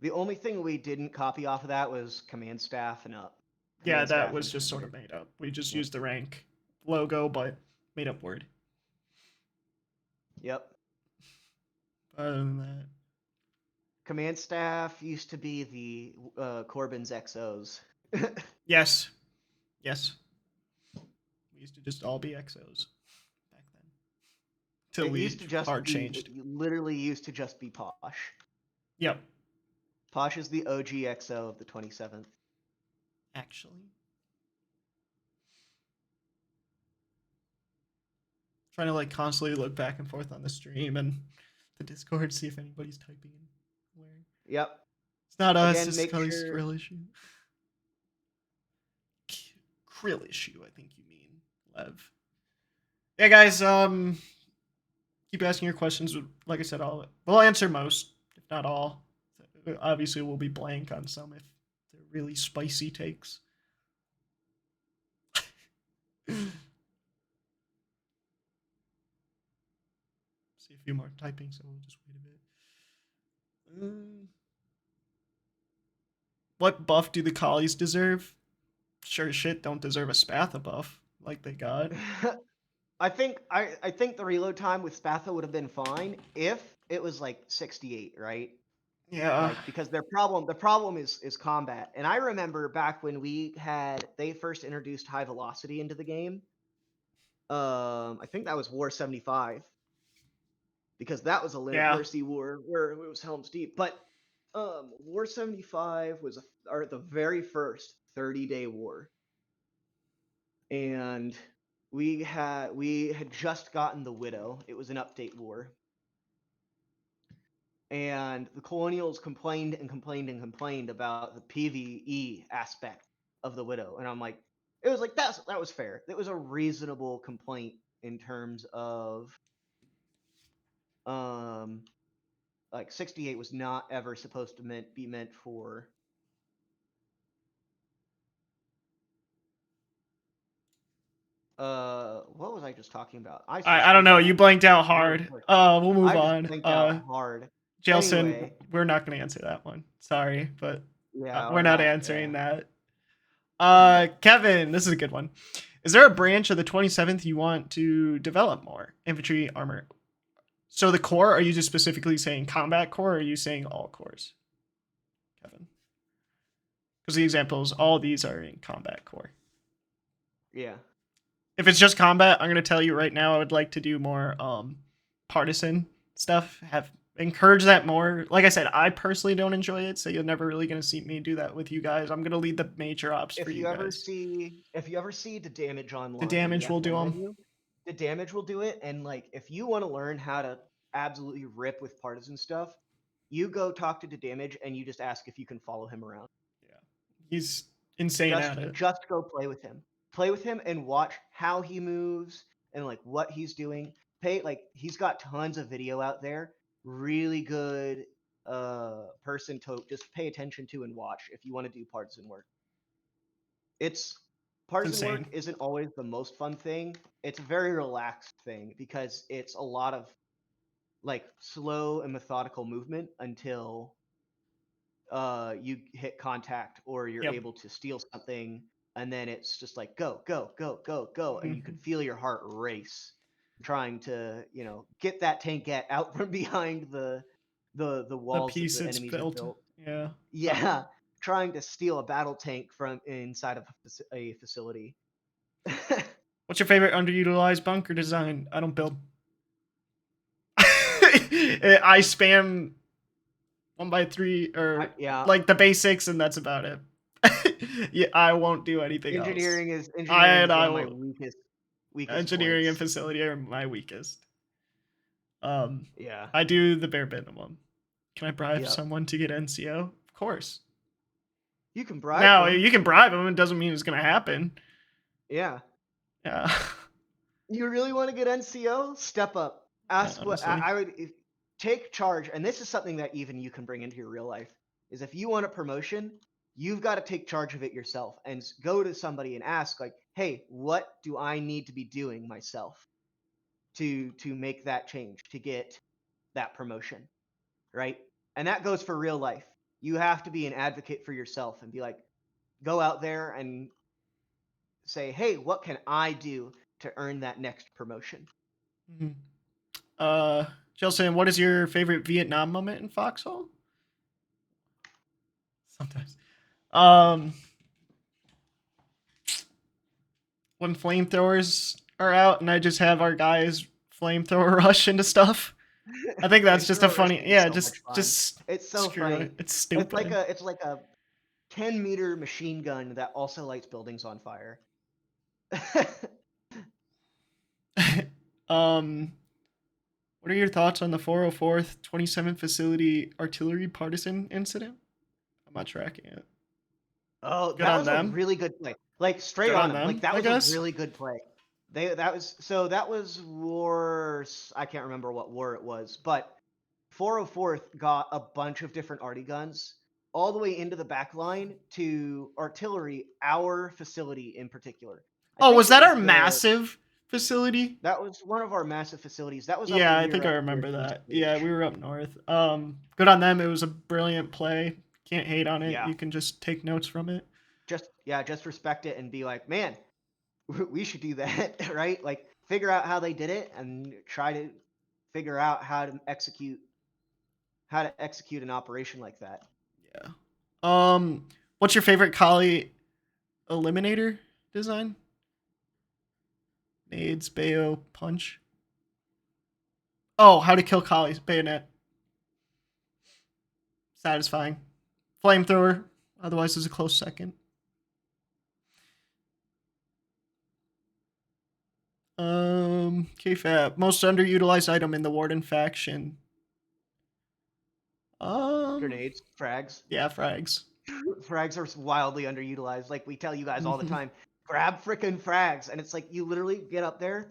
The only thing we didn't copy off of that was command staff and up. Yeah, Command that staff was and just sort commander. of made up. We just Yep. used the rank logo, but made up word. Yep. Other than that, Command staff used to be the Corbin's XOs. yes. We used to just all be XOs back then. Till It used to just hard be, changed. It literally used to just be Posh. Yep. Posh is the OG XO of the 27th. Actually. Trying to like constantly look back and forth on the stream and the Discord, see if anybody's typing in where. Yep. It's not us, Again, it's make Scully's sure- Krill issue. Krill issue, I think you mean, Lev. Yeah, guys, keep asking your questions. Like I said, we'll answer most, if not all. Obviously, we'll be blank on some if they're really spicy takes. See a few more typing, so we'll just wait a bit. What buff do the collies deserve? Sure as shit don't deserve a Spatha buff like they got. I think the reload time with Spatha would have been fine if it was like 68, right? Yeah. Like, because the problem is combat. And I remember back when they first introduced high velocity into the game. I think that was War 75. Because that was a Mercy war where it was Helm's Deep. But War 75 was the very first 30-day war. And we had just gotten the Widow. It was an update war. And the Colonials complained about the PvE aspect of the Widow. And I'm like, it was like that was fair. It was a reasonable complaint in terms of like 68 was not ever supposed to be meant for what was I just talking about? I don't know. You blanked out hard. We'll move I just on. blanked out hard. Jelson, Anyway. we're not going to answer that one. Sorry, but Yeah, we're not answering yeah. that. Kevin, this is a good one. Is there a branch of the 27th you want to develop more? Infantry, armor. So the core, are you just specifically saying combat core, or are you saying all cores? Kevin. Because the examples, all these are in combat core. Yeah. If it's just combat, I'm going to tell you right now, I would like to do more partisan stuff. Encourage that more. Like I said, I personally don't enjoy it, so you're never really going to see me do that with you guys. I'm going to lead the major ops for you guys. If you ever see the damage online, the damage will do them. The damage will do it, and like if you want to learn how to absolutely rip with partisan stuff, you go talk to the damage and you just ask if you can follow him around. Yeah, he's insane at it. Just go play with him. Play with him and watch how he moves and like what he's doing. He's got tons of video out there. Really good person to just pay attention to and watch if you want to do partisan work. It's Partisan work insane. isn't always the most fun thing. It's a very relaxed thing because it's a lot of like slow and methodical movement until you hit contact or you're Yep. able to steal something, and then it's just like go go go go go, and you can feel your heart race trying to get that tankette out from behind the The walls that piece the it's enemies have built. built. Yeah. Yeah, trying to steal a battle tank from inside of a facility. What's your favorite underutilized bunker design? I don't build. I spam 1x3 or Yeah, like the basics, and that's about it. Yeah, I won't do anything else. engineering is I one of my will. weakest Engineering and points. facility are my weakest. Um, Yeah, I do the bare minimum. Can I bribe yeah. someone to get NCO? Of course. You can bribe Now them. you can bribe them. It doesn't mean it's gonna happen. Yeah. Yeah. You really want to get NCO? Step up. Ask what Honestly. I would take charge, and this is something that even you can bring into your real life. Is if you want a promotion, you've got to take charge of it yourself and go to somebody and ask, like, "Hey, what do I need to be doing myself to make that change to get that promotion?" Right? And that goes for real life. You have to be an advocate for yourself and be like, go out there and say, "Hey, what can I do to earn that next promotion?" Mhm. Jelson, what is your favorite Vietnam moment in Foxhole? Sometimes. When flamethrowers are out and I just have our guys flamethrower rush into stuff. I think that's just a Flamethrower funny, rushing is yeah, so much fun. just It's so screw funny. it. It's It's like stupid. a 10-meter machine gun that also lights buildings on fire. um, what are your thoughts on the 404th 27th facility artillery partisan incident? I'm not tracking it. Oh, Good that on was a them. really good play. Like straight Good on on him. Like them, that I was a guess. really good play. That was war. I can't remember what war it was, but 404th got a bunch of different arty guns all the way into the back line to artillery our facility in particular. I Oh, think was it that our was the massive facility? that was one of our massive facilities. That was up Yeah, when I we were think I up near remember East that. Yeah, Beach. we were up north. Good on them. It was a brilliant play. Can't hate on it. Yeah. You can just take notes from it. Just respect it and be like, man, we should do that, right? Like figure out how they did it and try to figure out how to execute an operation like that. Yeah. What's your favorite Kali eliminator design? Nades, Bayo, Punch. Oh, how to kill Kali's bayonet. Satisfying. Flamethrower. Otherwise, is a close second. KFAB. Most underutilized item in the Warden faction. Grenades, frags. Yeah, frags. Frags are wildly underutilized. Like we tell you guys all the time, grab frickin' frags, and it's like you literally get up there,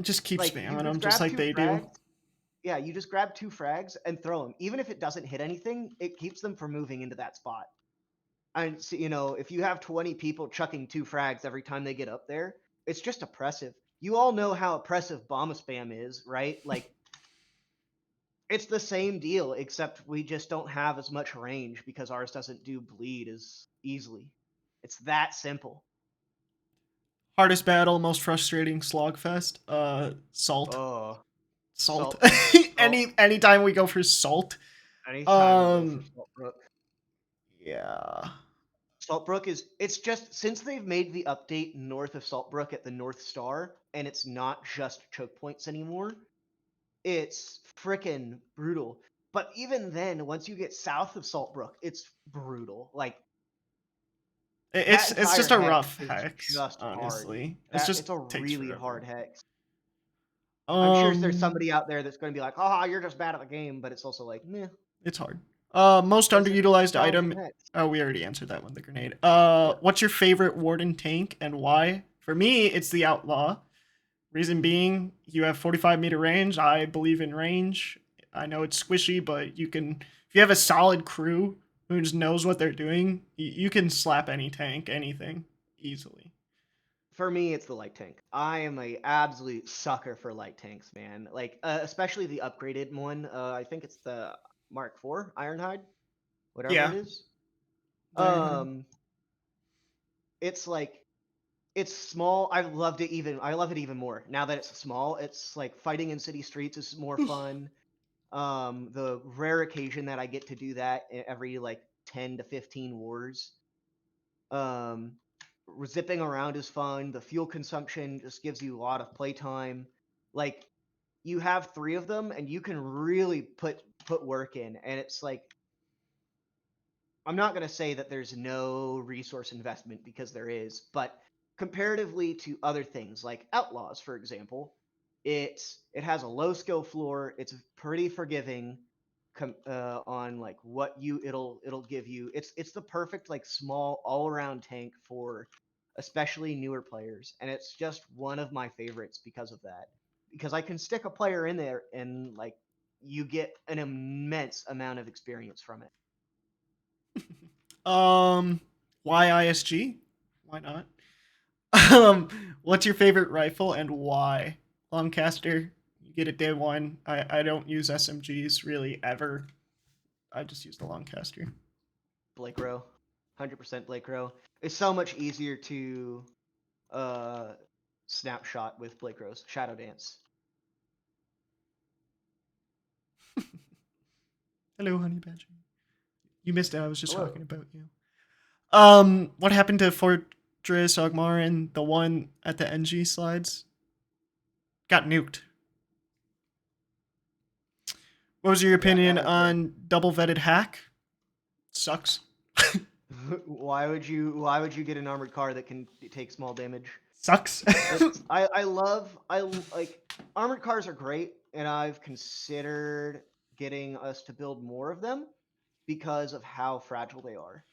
Just keep like you spamming just them just grab like two they do. frags. Yeah, you just grab two frags and throw them. Even if it doesn't hit anything, it keeps them from moving into that spot. And so, if you have 20 people chucking two frags every time they get up there, it's just oppressive. You all know how oppressive bomb spam is, right? Like it's the same deal, except we just don't have as much range because ours doesn't do bleed as easily. It's that simple. Hardest battle, most frustrating slogfest. Salt. Oh, Salt. salt. Anytime we go for salt. Anytime we go for Saltbrook. Yeah. Saltbrook it's just since they've made the update north of Saltbrook at the North Star, and it's not just choke points anymore, it's frickin' brutal. But even then, once you get south of Saltbrook, it's brutal. Like that It's entire just a hex rough is hex, just hard. honestly. It's a Takes really hard forever. hex. I'm sure there's Um, somebody out there that's going to be like, "Oh, you're just bad at the game," but it's also like, meh. it's hard. Most It's a underutilized challenging item. hex. Oh, we already answered that one. The grenade. Yeah. What's your favorite Warden tank and why? For me, it's the Outlaw. Reason being, you have 45-meter range. I believe in range. I know it's squishy, but you can. If you have a solid crew who just knows what they're doing, you can slap any tank, anything, easily. For me, it's the light tank. I am a absolute sucker for light tanks, man. Like, especially the upgraded one. I think it's the Mark IV Ironhide, whatever Yeah. it is. Ironhide. It's like it's small. I love it even more now that it's small. It's like fighting in city streets is more fun. The rare occasion that I get to do that every like 10 to 15 wars. Um, Zipping around is fun. The fuel consumption just gives you a lot of playtime. Like you have 3 of them, and you can really put work in. And it's like I'm not gonna say that there's no resource investment because there is, but comparatively to other things like Outlaws, for example, it has a low skill floor. It's pretty forgiving on like what it'll give you. It's the perfect like small all around tank for especially newer players, and it's just one of my favorites because of that. Because I can stick a player in there and like you get an immense amount of experience from it. Why ISG? Why not? What's your favorite rifle and why? Longcaster, you get it day one. I don't use SMGs really ever. I just use the Longcaster. Blake Rowe, 100% Blake Rowe. It's so much easier to uh, snapshot with Blake Rowe's Shadow Dance. Hello, Honey Badger. You missed it. I was just Hello. talking about you. What happened to Fortress Ogmar and the one at the NG slides? Got nuked. What was your opinion on double vetted hack? Sucks. Why would you get an armored car that can take small damage? Sucks. I like armored cars are great, and I've considered getting us to build more of them because of how fragile they are.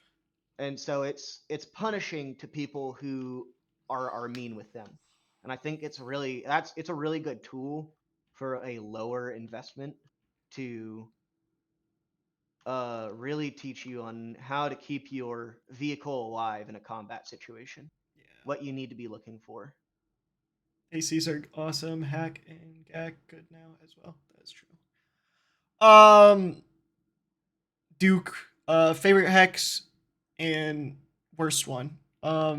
And so it's punishing to people who are mean with them. And I think it's a really good tool for a lower investment to really teach you on how to keep your vehicle alive in a combat situation. Yeah. What you need to be looking for. ACs are awesome. Hack and Gak good now as well. That's true. Duke, favorite hex and worst one.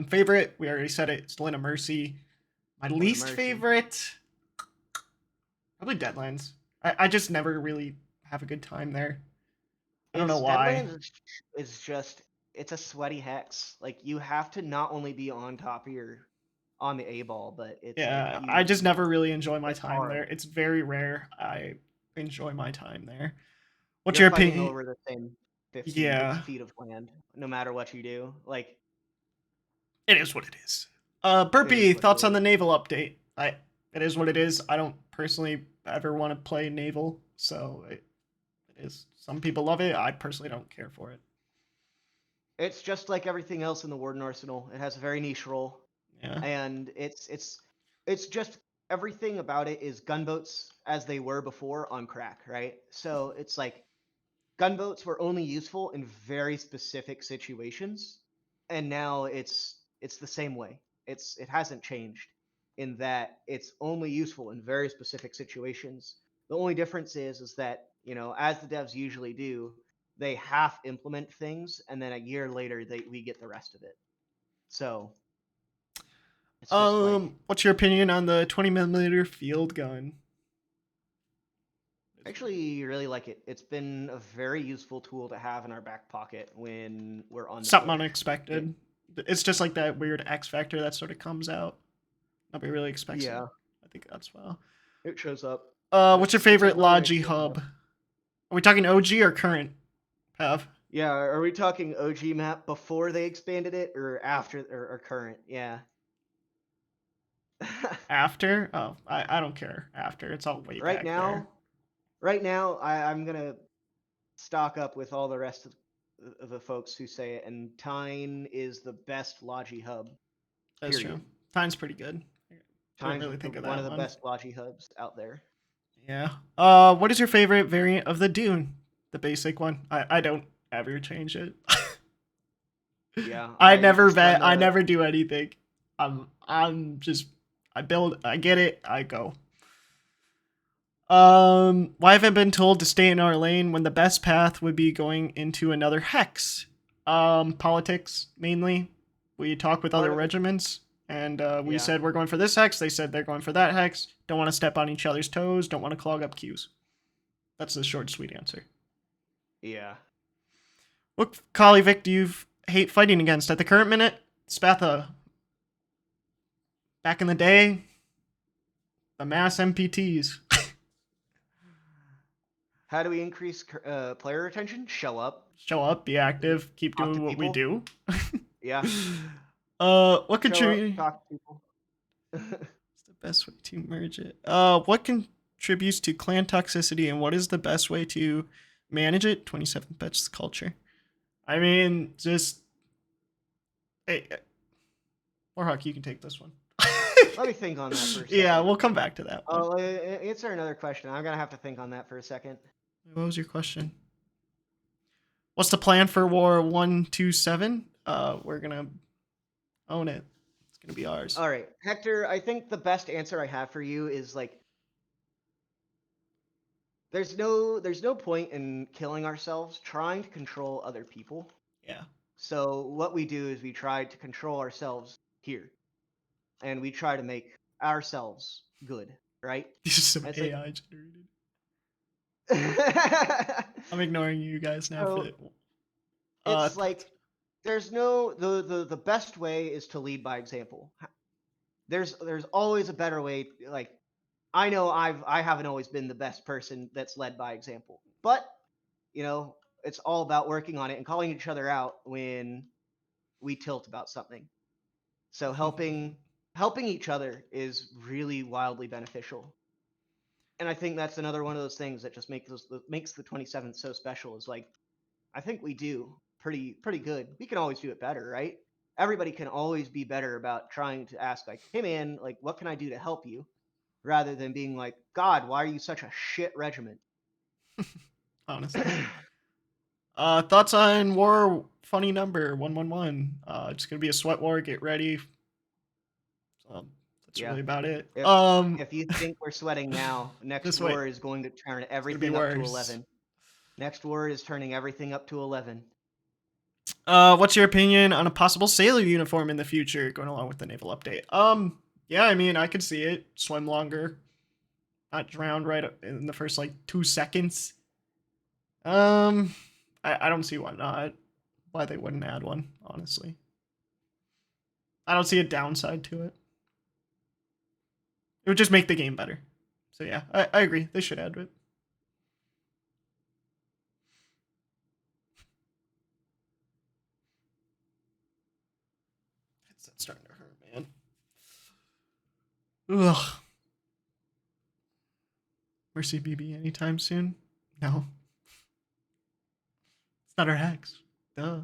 Favorite, we already said it. It's Lina Mercy. My least Mercy. favorite, probably Deadlands. I just never really have a good time there. I don't know why. Deadlands is just it's a sweaty hex. Like you have to not only be on top of your on the A ball, but it's Yeah, like I just never really enjoy my it's time hard. there. It's very rare I enjoy my time there. What's You're your fighting opinion? over the same 50 Yeah, feet of land, no matter what you do. Like it is what it is. it is Burpee, what it thoughts on is. the naval update? It is what it is. I don't personally ever want to play naval, so it is. Some people love it. I personally don't care for it. It's just like everything else in the Warden Arsenal. It has a very niche role, Yeah. and it's just everything about it is gunboats as they were before on crack, right? So it's like gunboats were only useful in very specific situations, and now it's the same way. It hasn't changed in that it's only useful in very specific situations. The only difference is that, you know, as the devs usually do, they half implement things and then a year later we get the rest of it. So it's just like What's your opinion on the 20mm field gun? I actually really like it. It's been a very useful tool to have in our back pocket when we're on the Something push. unexpected. It's just like that weird X factor that sort of comes out. Nobody really expects it. Yeah, I think that's well. it shows up. What's your It's a favorite really nice Logi tool to hub? have. Are we talking OG or current? Pav? Yeah, are we talking OG map before they expanded it or after or current? Yeah. After? Oh, I don't care. After. It's all way right back there. now, right now, I'm gonna stock up with all the rest of the folks who say it, and Tyne is the best Logi hub. That's Period. true. Time's pretty good. I didn't Tyne's really think of one that of the one. best Logi hubs out there. Yeah. What is your favorite variant of the Dune? The basic one. I don't ever change it. Yeah, I I never just run vet. I the never do anything. I build, I get it, I go. Why haven't been told to stay in our lane when the best path would be going into another hex? Politics mainly. We talk with other Part of it- regiments, and we Yeah. said we're going for this hex. They said they're going for that hex. Don't want to step on each other's toes. Don't want to clog up queues. That's the short, sweet answer. Yeah. What Kalivic do you hate fighting against at the current minute? Spatha. Back in the day, the mass MPTs. How do we increase player retention? Show up. Show up, be active, keep Talk to doing what we do. Yeah. What Show up, contributes? talk to people. What's the best way to merge it? What contributes to clan toxicity, and what is the best way to manage it? 27 bets culture. I mean, just hey, Warhawk, you can take this one. Let me think on that for a second. Yeah, we'll come back to that one. I'll answer another question. I'm gonna have to think on that for a second. What was your question? What's the plan for War 127? We're gonna own it. It's gonna be ours. All right, Hector. I think the best answer I have for you is like, there's no point in killing ourselves trying to control other people. Yeah. So what we do is we try to control ourselves here, and we try to make ourselves good, right? These are some That's like- AI generated. it's I'm ignoring you guys now. So, For the, like there's no the best way is to lead by example. There's always a better way. Like, I know I haven't always been the best person that's led by example, but you know, it's all about working on it and calling each other out when we tilt about something. So helping each other is really wildly beneficial. And I think that's another one of those things that just makes the 27th so special, is like, I think we do pretty good. We can always do it better, right? Everybody can always be better about trying to ask, like, hey man, like, what can I do to help you? Rather than being like, God, why are you such a shit regiment? honestly. Thoughts on War funny number 111? It's gonna be a sweat war. Get ready. That's Yeah. really about it. If you think we're sweating now, next Just wait. war is going to turn be everything up to worse. 11. Next war is turning everything up to 11. What's your opinion on a possible sailor uniform in the future, going along with the naval update? Yeah, I mean, I could see it. Swim longer, not drown right in the first like 2 seconds. I don't see why not. Why they wouldn't add one, honestly. I don't see a downside to it. It would just make the game better. So yeah, I agree. They should add it. It's starting to hurt, man. Ugh. Mercy BB anytime soon? No. It's not our hex. Duh.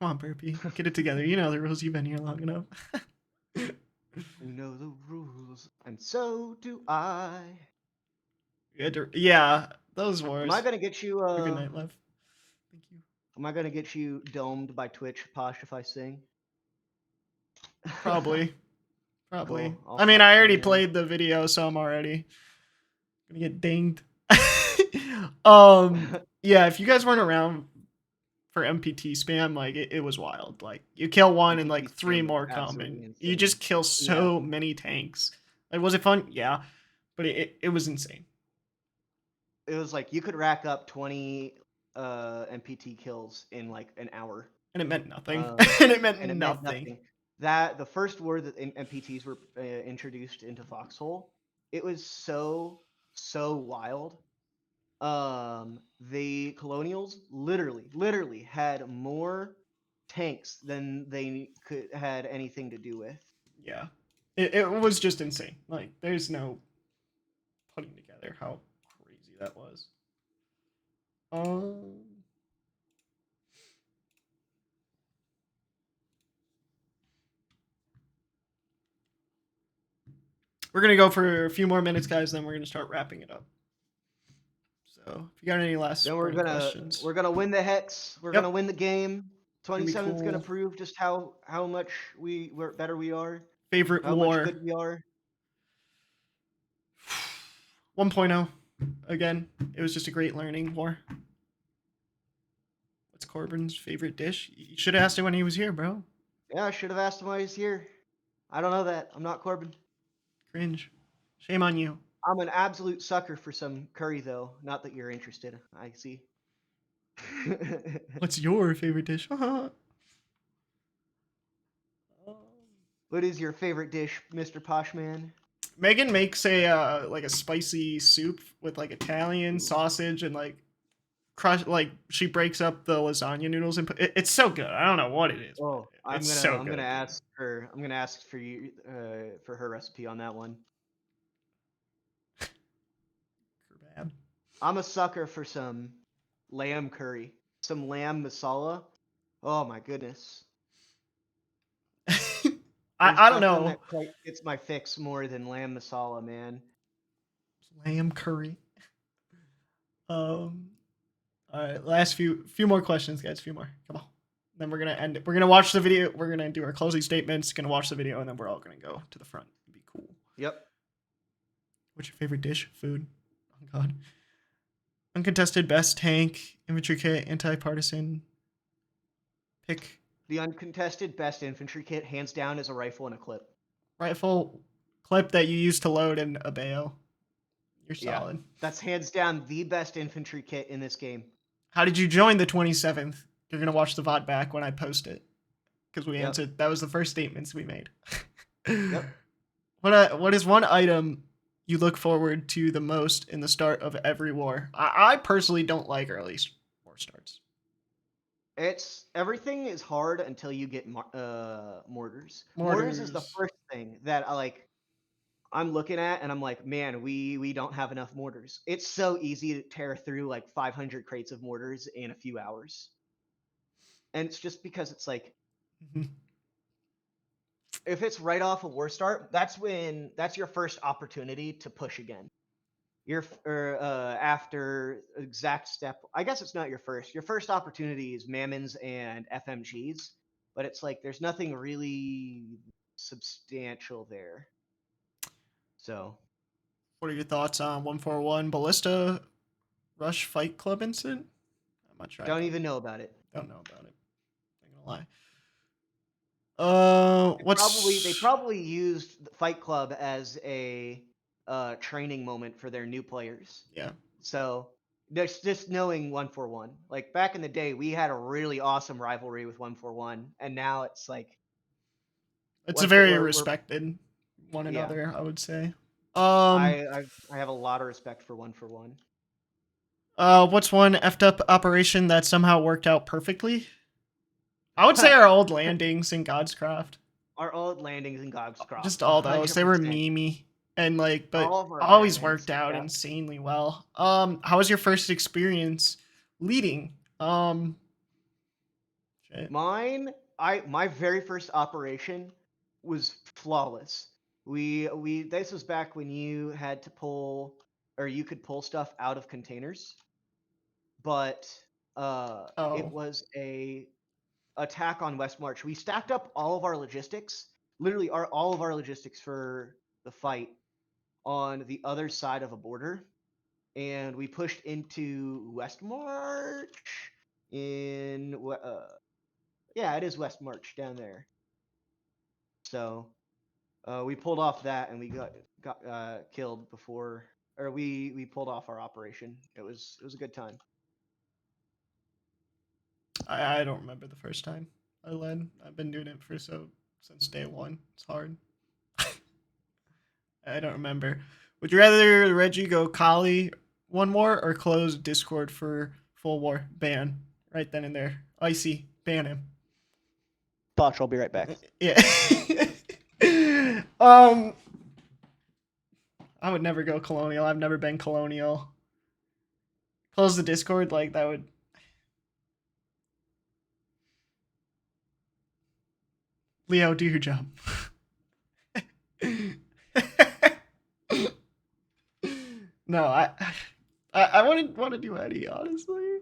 Come on, Burpee. Get it together. You know the rules. You've been here long enough. You know the rules, and so do I. Yeah, those wars. Am I gonna get you? Good night, love. Thank you. Am I gonna get you domed by Twitch, Posh, if I sing? Probably. Probably. Cool. I mean, I already Yeah. played the video, so I'm already gonna get dinged. Yeah, if you guys weren't around for MPT spam, like it was wild. Like you kill one and like MPT 3 spam more was come, absolutely and you insane. just kill so many tanks. Like, was it fun? Yeah, but it was insane. It was like you could rack up 20 MPT kills in like an hour. And it meant nothing. Um, and it meant and it nothing. meant nothing. That the first word that MPTs were introduced into Foxhole, it was so wild. The Colonials literally had more tanks than they had anything to do with. Yeah, it was just insane. Like, there's no putting together how crazy that was. We're gonna go for a few more minutes, guys. Then we're gonna start wrapping it up. So, if you got any last Then questions, we're gonna win the hex. We're Yep. gonna win the game. Gonna be 27th gonna cool. prove just how much we're better we are, Favorite how much war. good we are. 1.0. Again, it was just a great learning war. What's Corbin's favorite dish? You should have asked him when he was here, bro. Yeah, I should have asked him why he's here. I don't know that. I'm not Corbin. Cringe. Shame on you. I'm an absolute sucker for some curry, though. Not that you're interested. I see. What's your favorite dish? What is your favorite dish, Mr. Poshman? Megan makes a like a spicy soup with like Italian sausage and like she breaks up the lasagna noodles and it's so good. I don't know what it is. Oh, It's so I'm good. gonna ask her. I'm gonna ask for you for her recipe on that one. Bad. I'm a sucker for some lamb curry, some lamb masala. Oh my goodness. I don't know. That quite gets my fix more than lamb masala, man. Lamb curry. All right, last few more questions, guys. Few more. Come on. Then we're gonna end it. We're gonna watch the video. We're gonna do our closing statements. Gonna watch the video, and then we're all gonna go to the front. It'd be cool. Yep. What's your favorite dish? Food. Oh God. Uncontested best tank, infantry kit, anti-partisan. Pick The uncontested best infantry kit, hands down, is a rifle and a clip. rifle clip that you use to load in a bayo. You're Yeah. solid. That's hands down the best infantry kit in this game. How did you join the 27th? You're gonna watch the VOD back when I post it. Because we answered, that was the first statements we made. Yep. What is one item you look forward to the most in the start of every war? I personally don't like early war starts. Everything is hard until you get mortars. Mortars is the Mortars. first thing that I'm looking at, and I'm like, man, we don't have enough mortars. It's so easy to tear through like 500 crates of mortars in a few hours, and it's just because it's like, if it's right off a war start, that's your first opportunity to push again. After exact step, I guess it's not your first. Your first opportunity is Mammons and FMGs, but it's like there's nothing really substantial there. So, What are your thoughts on 141 Ballista Rush Fight Club incident? I'm not sure. don't even know about it. Don't know about it. I'm gonna lie. They probably used Fight Club as a training moment for their new players. Yeah. So just knowing 141, like back in the day, we had a really awesome rivalry with 141, and now it's like It's a very respected one another, I would say. I have a lot of respect for 141. What's one effed up operation that somehow worked out perfectly? I would say our old landings in Godscraft. Our old landings in Godscraft. Just all those. 100%. They were memey and like, but always landings, worked out insanely well. How was your first experience leading? Shit. My very first operation was flawless. This was back when you had to pull, or you could pull stuff out of containers, but it was a attack on West March. We stacked up all of our logistics, literally all of our logistics for the fight on the other side of a border, and we pushed into West March yeah, it is West March down there. So we pulled off that, and we got killed before, or we pulled off our operation. It was a good time. I don't remember the first time I led. I've been doing it since day one. It's hard. I don't remember. Would you rather Reggie go Kali one more or close Discord for full war? Ban. Right then and there. Icy. Ban him. Posh, I'll be right back. Yeah. I would never go Colonial. I've never been Colonial. Close the Discord, like that would. Leo, do your job. No, I wouldn't want to do any, honestly.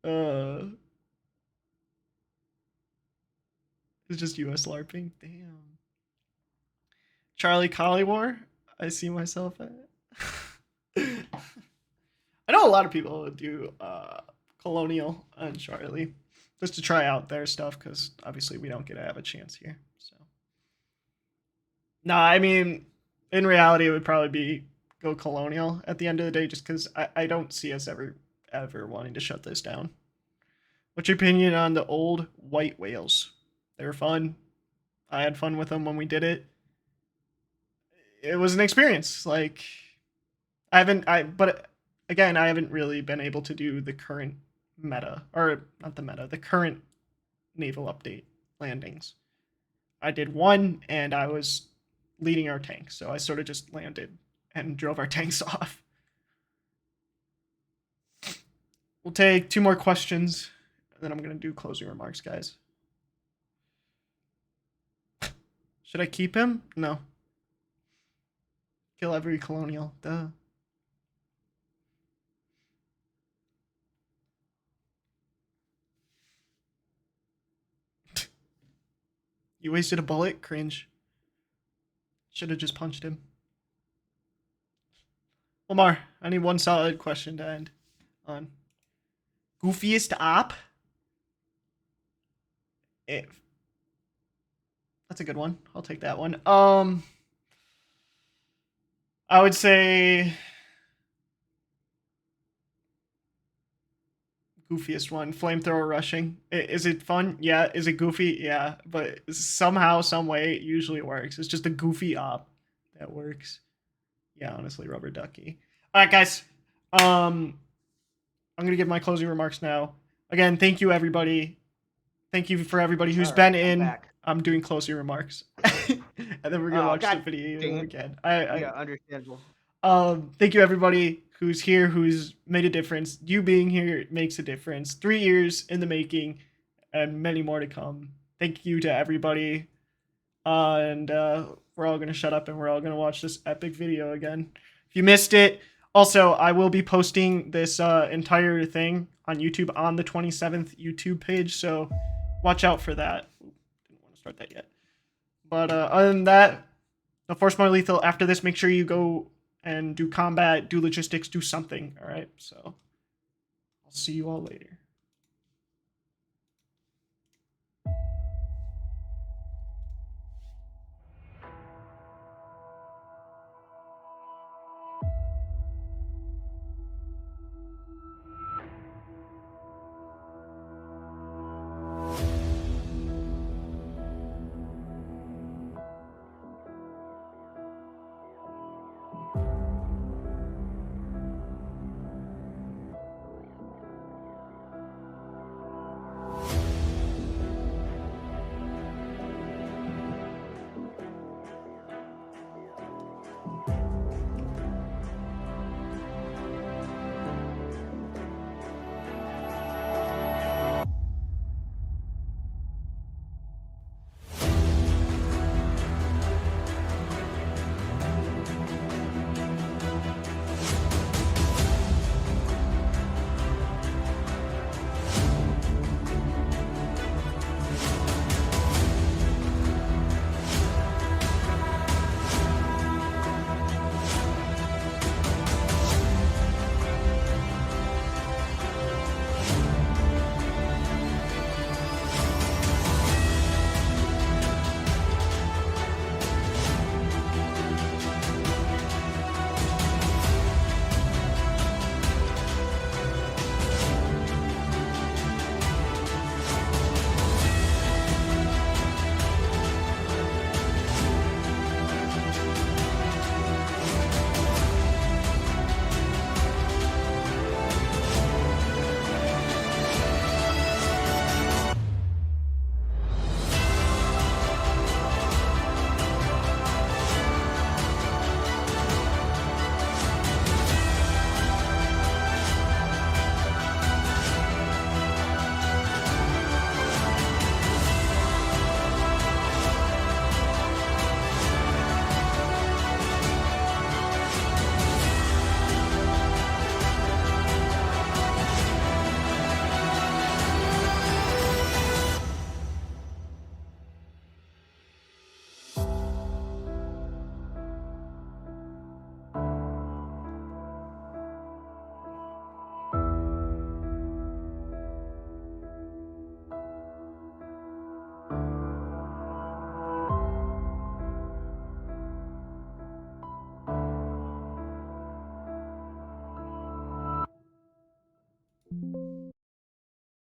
It's just US LARPing. Damn. Charlie Collywar. I see myself at. I know a lot of people who do Colonial and Charlie just to try out their stuff because obviously we don't get to have a chance here. So, no, I mean, in reality, it would probably be go Colonial at the end of the day, just because I don't see us ever wanting to shut this down. What's your opinion on the old white whales? They were fun. I had fun with them when we did it. It was an experience. Like, but again, I haven't really been able to do the current meta, or not the meta, the current naval update landings. I did one, and I was leading our tank, so I sort of just landed and drove our tanks off. We'll take 2 more questions, and then I'm going to do closing remarks, guys. Should I keep him? No. Kill every Colonial. Duh. You wasted a bullet? Cringe. Should have just punched him. Lamar, I need one solid question to end on. Goofiest op? That's a good one. I'll take that one. I would say goofiest one, flamethrower rushing. Is it fun? Yeah. Is it goofy? Yeah. But somehow, some way, it usually works. It's just a goofy op that works. Yeah, honestly, rubber ducky. All right, guys. I'm gonna give my closing remarks now. Again, thank you, everybody. Thank you for everybody who's been in. Back. I'm doing closing remarks, and then we're gonna watch the video again. Yeah, understandable. Thank you, everybody who's here, who's made a difference. You being here makes a difference. 3 years in the making, and many more to come. Thank you to everybody, and we're all gonna shut up and we're all gonna watch this epic video again. If you missed it, also I will be posting this entire thing on YouTube on the 27th YouTube page, so watch out for that. Didn't want to start that yet, but other than that, no Force More Lethal. After this, make sure you go and do combat, do logistics, do something. All right, so I'll see you all later.